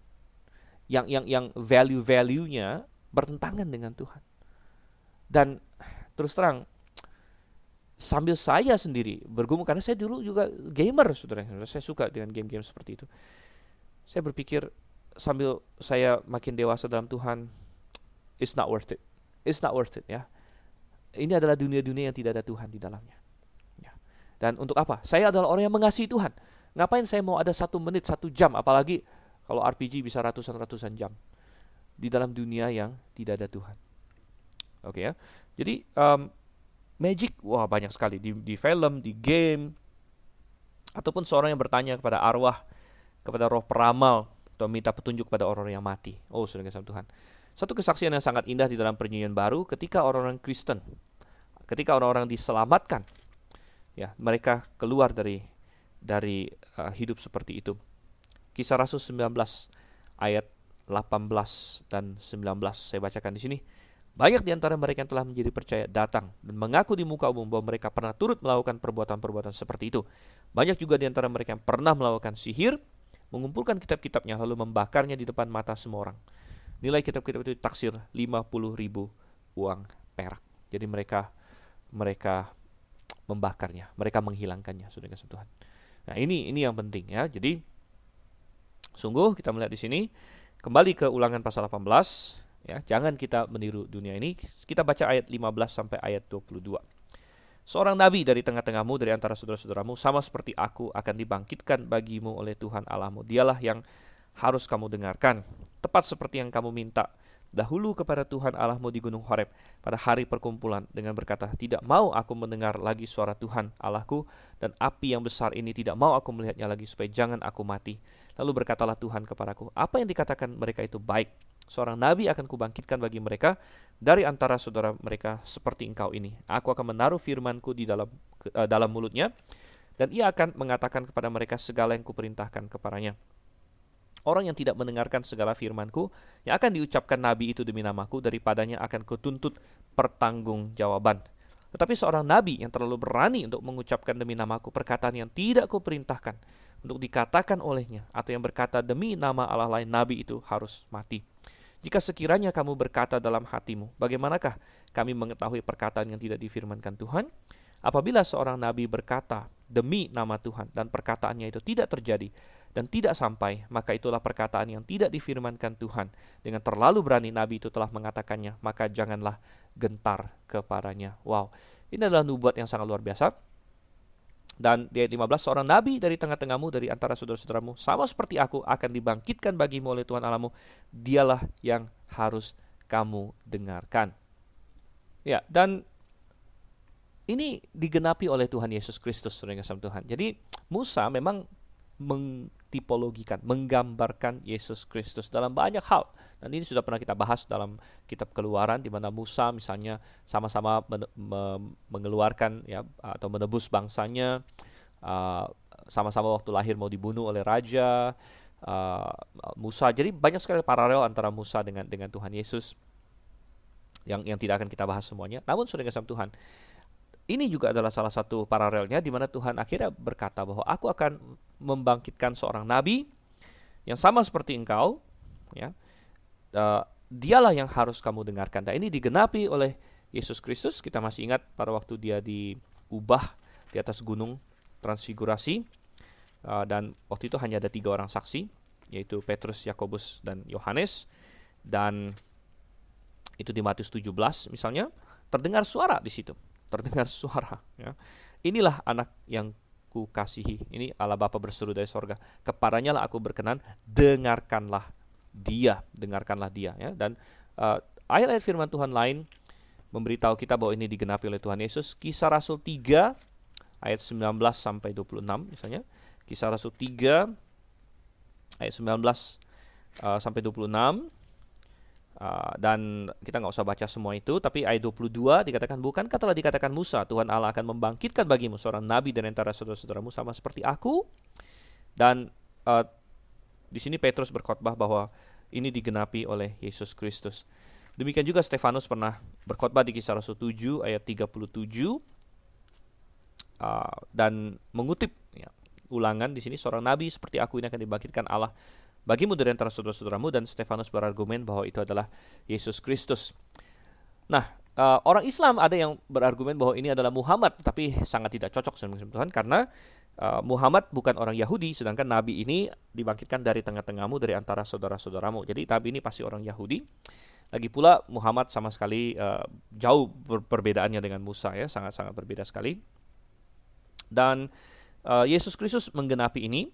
Yang value-value-nya bertentangan dengan Tuhan. Dan terus terang, sambil saya sendiri bergumul, karena saya dulu juga gamer, saudara. Saya suka dengan game-game seperti itu. Saya berpikir, sambil saya makin dewasa dalam Tuhan, it's not worth it. It's not worth it, ya. Ini adalah dunia-dunia yang tidak ada Tuhan di dalamnya. Ya. Dan untuk apa? Saya adalah orang yang mengasihi Tuhan. Ngapain saya mau ada 1 menit, 1 jam, apalagi kalau RPG bisa ratusan jam di dalam dunia yang tidak ada Tuhan. Oke, ya. Jadi magic, banyak sekali di film, di game, ataupun seorang yang bertanya kepada arwah, kepada roh peramal, atau minta petunjuk pada orang yang mati. Sudah kasih Tuhan. Satu kesaksian yang sangat indah di dalam Perjanjian Baru, ketika orang-orang Kristen, ketika orang-orang diselamatkan, ya, mereka keluar dari hidup seperti itu. Kisah Rasul 19 ayat 18 dan 19 saya bacakan di sini. Banyak di antara mereka yang telah menjadi percaya datang dan mengaku di muka umum bahwa mereka pernah turut melakukan perbuatan-perbuatan seperti itu. Banyak juga di antara mereka yang pernah melakukan sihir, mengumpulkan kitab-kitabnya lalu membakarnya di depan mata semua orang. Nilai kitab-kitab itu ditaksir 50.000 uang perak. Jadi mereka membakarnya, mereka menghilangkannya, saudara kasih Tuhan. Nah, ini yang penting, ya. Jadi sungguh kita melihat di sini, kembali ke Ulangan pasal 18, ya, jangan kita meniru dunia ini. Kita baca ayat 15 sampai ayat 22. Seorang nabi dari tengah-tengahmu, dari antara saudara-saudaramu, sama seperti aku, akan dibangkitkan bagimu oleh Tuhan Allahmu. Dialah yang harus kamu dengarkan, tepat seperti yang kamu minta dahulu kepada Tuhan Allahmu di Gunung Horeb pada hari perkumpulan, dengan berkata, tidak mau aku mendengar lagi suara Tuhan Allahku, dan api yang besar ini tidak mau aku melihatnya lagi, supaya jangan aku mati. Lalu berkatalah Tuhan kepadaku, apa yang dikatakan mereka itu baik. Seorang nabi akan kubangkitkan bagi mereka dari antara saudara mereka seperti engkau ini. Aku akan menaruh firmanku di dalam mulutnya, dan ia akan mengatakan kepada mereka segala yang kuperintahkan kepadanya. Orang yang tidak mendengarkan segala firmanku yang akan diucapkan nabi itu demi namaku, daripadanya akan kutuntut pertanggungjawaban. Tetapi seorang nabi yang terlalu berani untuk mengucapkan demi namaku perkataan yang tidak kuperintahkan untuk dikatakan olehnya, atau yang berkata demi nama Allah lain, nabi itu harus mati. Jika sekiranya kamu berkata dalam hatimu, bagaimanakah kami mengetahui perkataan yang tidak difirmankan Tuhan? Apabila seorang nabi berkata demi nama Tuhan dan perkataannya itu tidak terjadi dan tidak sampai, maka itulah perkataan yang tidak difirmankan Tuhan. Dengan terlalu berani nabi itu telah mengatakannya, maka janganlah gentar kepadanya. Wow, ini adalah nubuat yang sangat luar biasa. Dan di ayat 15, seorang nabi dari tengah-tengahmu, dari antara saudara-saudaramu, sama seperti aku, akan dibangkitkan bagimu oleh Tuhan Allahmu. Dialah yang harus kamu dengarkan. Ya, dan ini digenapi oleh Tuhan Yesus Kristus, saudara yang kasih Tuhan. Jadi Musa memang mentipologikan, menggambarkan Yesus Kristus dalam banyak hal. Dan ini sudah pernah kita bahas dalam kitab Keluaran, di mana Musa misalnya sama-sama mengeluarkan ya, atau menebus bangsanya, sama-sama waktu lahir mau dibunuh oleh raja Musa. Jadi banyak sekali paralel antara Musa dengan Tuhan Yesus yang tidak akan kita bahas semuanya. Namun saudara yang kasih Tuhan, ini juga adalah salah satu paralelnya di mana Tuhan akhirnya berkata bahwa aku akan membangkitkan seorang nabi yang sama seperti engkau, ya. Dialah yang harus kamu dengarkan. Dan ini digenapi oleh Yesus Kristus. Kita masih ingat pada waktu dia diubah di atas gunung Transfigurasi, dan waktu itu hanya ada 3 orang saksi, yaitu Petrus, Yakobus, dan Yohanes. Dan itu di Matius 17 misalnya, terdengar suara di situ. Terdengar suara, ya. Inilah anak yang ku kasihi. Ini Allah Bapa berseru dari sorga. Kepadanya lah aku berkenan, dengarkanlah dia, ya. Dan ayat-ayat firman Tuhan lain memberitahu kita bahwa ini digenapi oleh Tuhan Yesus. Kisah Rasul 3 ayat 19 sampai 26 misalnya. Kisah Rasul 3 ayat 19 sampai 26. Dan kita nggak usah baca semua itu, tapi ayat 22 dikatakan, bukankah telah dikatakan Musa, Tuhan Allah akan membangkitkan bagimu seorang nabi dari antara saudara-saudaramu sama seperti aku. Dan di sini Petrus berkhotbah bahwa ini digenapi oleh Yesus Kristus. Demikian juga Stefanus pernah berkhotbah di Kisah Rasul 7 ayat 37 dan mengutip ya, ulangan di sini, seorang nabi seperti aku ini akan dibangkitkan Allah bagimu dari antara saudara-saudaramu. Dan Stefanus berargumen bahwa itu adalah Yesus Kristus. Nah, orang Islam ada yang berargumen bahwa ini adalah Muhammad, tapi sangat tidak cocok sama Tuhan, karena Muhammad bukan orang Yahudi, sedangkan Nabi ini dibangkitkan dari tengah-tengahmu, dari antara saudara-saudaramu. Jadi Nabi ini pasti orang Yahudi. Lagi pula Muhammad sama sekali jauh perbedaannya dengan Musa, ya, sangat-sangat berbeda sekali. Dan Yesus Kristus menggenapi ini.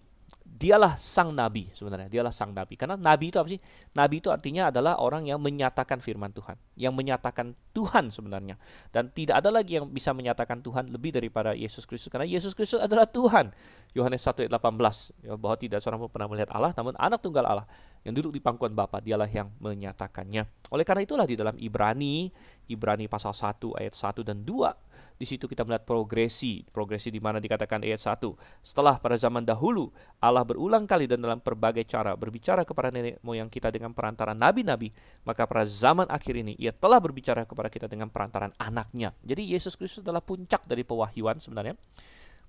Dialah sang nabi sebenarnya, dialah sang nabi. Karena nabi itu apa sih? Nabi itu artinya adalah orang yang menyatakan firman Tuhan, yang menyatakan Tuhan sebenarnya. Dan tidak ada lagi yang bisa menyatakan Tuhan lebih daripada Yesus Kristus, karena Yesus Kristus adalah Tuhan. Yohanes 1 ayat 18, ya, bahwa tidak seorang pun pernah melihat Allah, namun anak tunggal Allah yang duduk di pangkuan Bapa, dialah yang menyatakannya. Oleh karena itulah di dalam Ibrani pasal 1 ayat 1 dan 2, di situ kita melihat progresi di mana dikatakan ayat 1, setelah pada zaman dahulu Allah berulang kali dan dalam berbagai cara berbicara kepada nenek moyang kita dengan perantaran nabi-nabi, maka pada zaman akhir ini Ia telah berbicara kepada kita dengan perantaran anaknya. Jadi Yesus Kristus adalah puncak dari pewahyuan sebenarnya,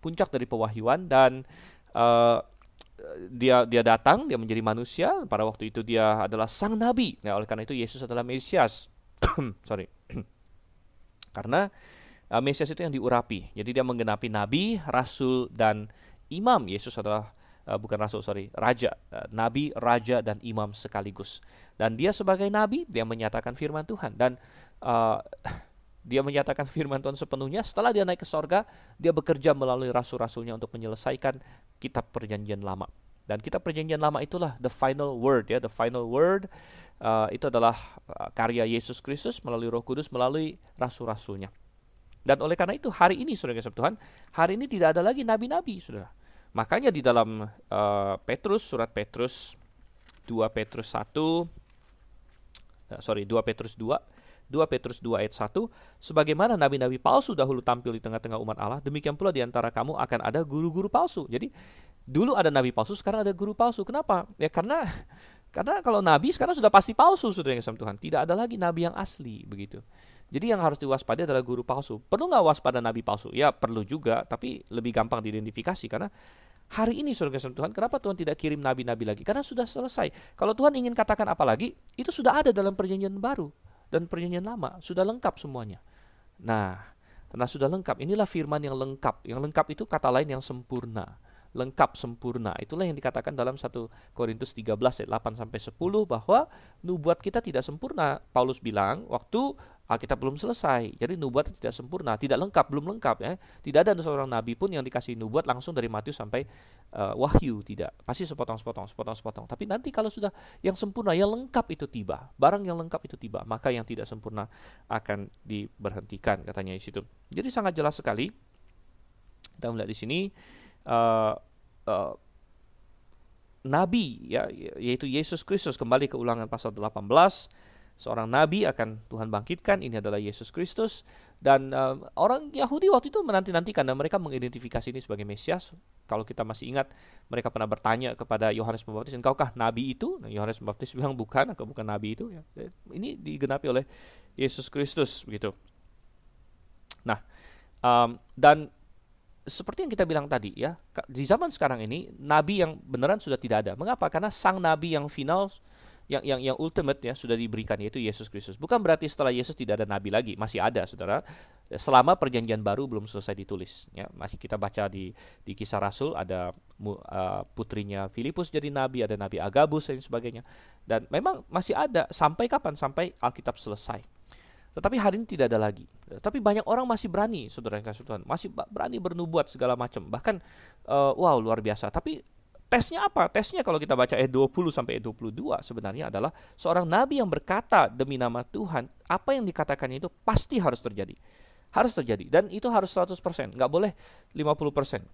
puncak dari pewahyuan. Dan dia datang, dia menjadi manusia. Pada waktu itu dia adalah sang nabi. Nah, oleh karena itu Yesus adalah Mesias. Karena Mesias itu yang diurapi. Jadi dia menggenapi nabi, rasul, dan imam. Yesus adalah raja. Nabi, raja, dan imam sekaligus. Dan dia sebagai nabi, dia menyatakan firman Tuhan. Dan dia menyatakan firman Tuhan sepenuhnya. Setelah dia naik ke sorga, dia bekerja melalui rasul-rasulnya untuk menyelesaikan kitab perjanjian lama. Dan kitab perjanjian lama itulah the final word, ya. The final word itu adalah karya Yesus Kristus melalui Roh Kudus, melalui rasul-rasulnya. Dan oleh karena itu hari ini, saudara kasih Tuhan, hari ini tidak ada lagi nabi-nabi, saudara. Makanya di dalam surat Petrus 2 Petrus 2 ayat 1, sebagaimana nabi-nabi palsu dahulu tampil di tengah-tengah umat Allah, demikian pula di antara kamu akan ada guru-guru palsu. Jadi dulu ada nabi palsu, sekarang ada guru palsu. Kenapa? Ya karena kalau nabi sekarang sudah pasti palsu, saudara yang kasih Tuhan. Tidak ada lagi nabi yang asli, begitu. Jadi yang harus diwaspadai adalah guru palsu. Perlu nggak waspada nabi palsu? Ya perlu juga, tapi lebih gampang diidentifikasi karena Hari ini saudara kasih Tuhan, kenapa Tuhan tidak kirim nabi-nabi lagi? Karena sudah selesai. Kalau Tuhan ingin katakan apa lagi, itu sudah ada dalam perjanjian baru dan perjanjian lama, sudah lengkap semuanya. Nah, karena sudah lengkap, inilah firman yang lengkap. Yang lengkap itu kata lain yang sempurna. Lengkap, sempurna. Itulah yang dikatakan dalam 1 Korintus 13 ayat 8 sampai 10 bahwa nubuat kita tidak sempurna. Paulus bilang waktu Alkitab belum selesai. Jadi nubuat tidak sempurna, tidak lengkap, belum lengkap ya. Tidak ada seorang nabi pun yang dikasih nubuat langsung dari Matius sampai Wahyu, tidak. Pasti sepotong-sepotong. Tapi nanti kalau sudah yang sempurna, yang lengkap itu tiba, barang yang lengkap itu tiba, maka yang tidak sempurna akan diberhentikan, katanya di situ. Jadi sangat jelas sekali. Kita melihat di sini nabi ya, yaitu Yesus Kristus, kembali ke Ulangan pasal 18, seorang nabi akan Tuhan bangkitkan, ini adalah Yesus Kristus. Dan orang Yahudi waktu itu menanti-nantikan dan mereka mengidentifikasi ini sebagai Mesias. Kalau kita masih ingat, mereka pernah bertanya kepada Yohanes Pembaptis, "Engkaukah nabi itu?" Nah, Yohanes Pembaptis bilang, "Bukan, aku bukan nabi itu." Ya, ini digenapi oleh Yesus Kristus begitu. Nah, dan seperti yang kita bilang tadi ya, di zaman sekarang ini nabi yang beneran sudah tidak ada. Mengapa? Karena sang nabi yang final, yang ultimate ya, sudah diberikan, yaitu Yesus Kristus. Bukan berarti setelah Yesus tidak ada nabi lagi, masih ada saudara. Selama perjanjian baru belum selesai ditulis ya, masih kita baca di Kisah Rasul ada putrinya Filipus jadi nabi, ada nabi Agabus dan sebagainya. Dan memang masih ada sampai kapan? Sampai Alkitab selesai. Tetapi hari ini tidak ada lagi. Tapi banyak orang masih berani, saudara yang kasih Tuhan, masih berani bernubuat segala macam. Bahkan, wow, luar biasa. Tapi tesnya apa? Tesnya kalau kita baca ayat 20 sampai ayat 22 sebenarnya adalah seorang nabi yang berkata demi nama Tuhan, apa yang dikatakannya itu pasti harus terjadi. Harus terjadi. Dan itu harus 100%. Nggak boleh 50%.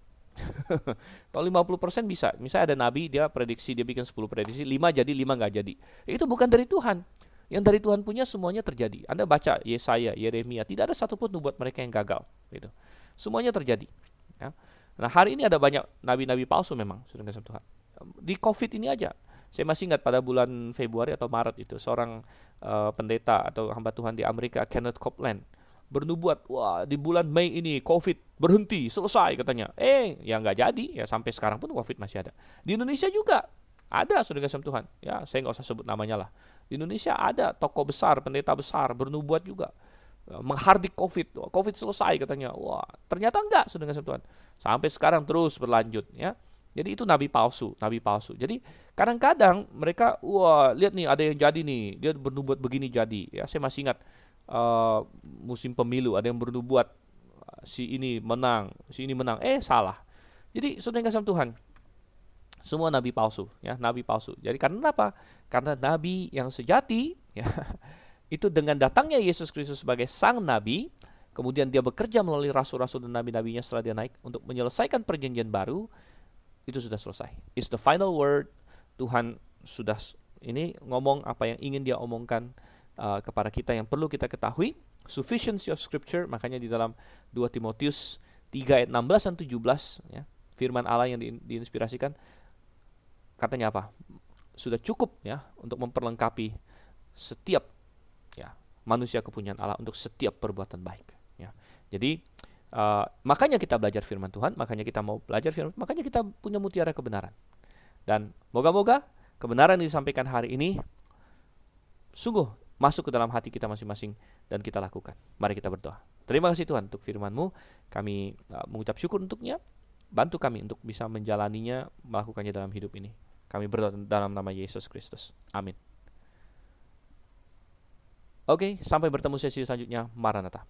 Kalau 50% bisa. Misalnya ada nabi, dia prediksi, dia bikin 10 prediksi, 5 jadi, 5 nggak jadi. Itu bukan dari Tuhan. Yang dari Tuhan punya semuanya terjadi. Anda baca Yesaya, Yeremia, tidak ada satupun nubuat mereka yang gagal. Gitu. Semuanya terjadi. Ya. Nah, hari ini ada banyak nabi-nabi palsu memang, sudah kasih Tuhan. Di COVID ini aja, saya masih ingat pada bulan Februari atau Maret itu, seorang pendeta atau hamba Tuhan di Amerika, Kenneth Copeland, bernubuat, wah di bulan Mei ini COVID berhenti, selesai katanya. Ya nggak jadi, ya sampai sekarang pun COVID masih ada. Di Indonesia juga ada, sudah kasih Tuhan. Ya, saya nggak usah sebut namanya lah. Di Indonesia ada tokoh besar, pendeta besar bernubuat juga, menghardik COVID. COVID selesai katanya. Wah, ternyata enggak, sudah kasih Tuhan. Sampai sekarang terus berlanjut ya. Jadi itu nabi palsu, nabi palsu. Jadi kadang-kadang mereka, wah lihat nih ada yang jadi nih, dia bernubuat begini jadi. Ya, saya masih ingat musim pemilu ada yang bernubuat si ini menang, salah. Jadi sudah kasih Tuhan. Semua nabi palsu, ya, nabi palsu. Jadi karena apa? Karena nabi yang sejati, ya, itu dengan datangnya Yesus Kristus sebagai sang nabi, kemudian dia bekerja melalui rasul-rasul dan nabi-nabinya setelah dia naik untuk menyelesaikan perjanjian baru, itu sudah selesai. It's the final word. Tuhan sudah ini ngomong apa yang ingin dia omongkan kepada kita, yang perlu kita ketahui. Sufficiency of Scripture, makanya di dalam 2 Timotius 3 ayat 16 dan 17, ya, firman Allah yang diinspirasikan, katanya apa? Sudah cukup ya untuk memperlengkapi setiap ya manusia kepunyaan Allah untuk setiap perbuatan baik. Ya. Jadi makanya kita belajar firman Tuhan, makanya kita mau belajar firman, makanya kita punya mutiara kebenaran. Dan moga-moga kebenaran yang disampaikan hari ini sungguh masuk ke dalam hati kita masing-masing dan kita lakukan. Mari kita berdoa. Terima kasih Tuhan untuk firman-Mu. Kami mengucap syukur untuknya. Bantu kami untuk bisa menjalaninya, melakukannya dalam hidup ini. Kami berdoa dalam nama Yesus Kristus. Amin. Oke, sampai bertemu sesi selanjutnya. Maranatha.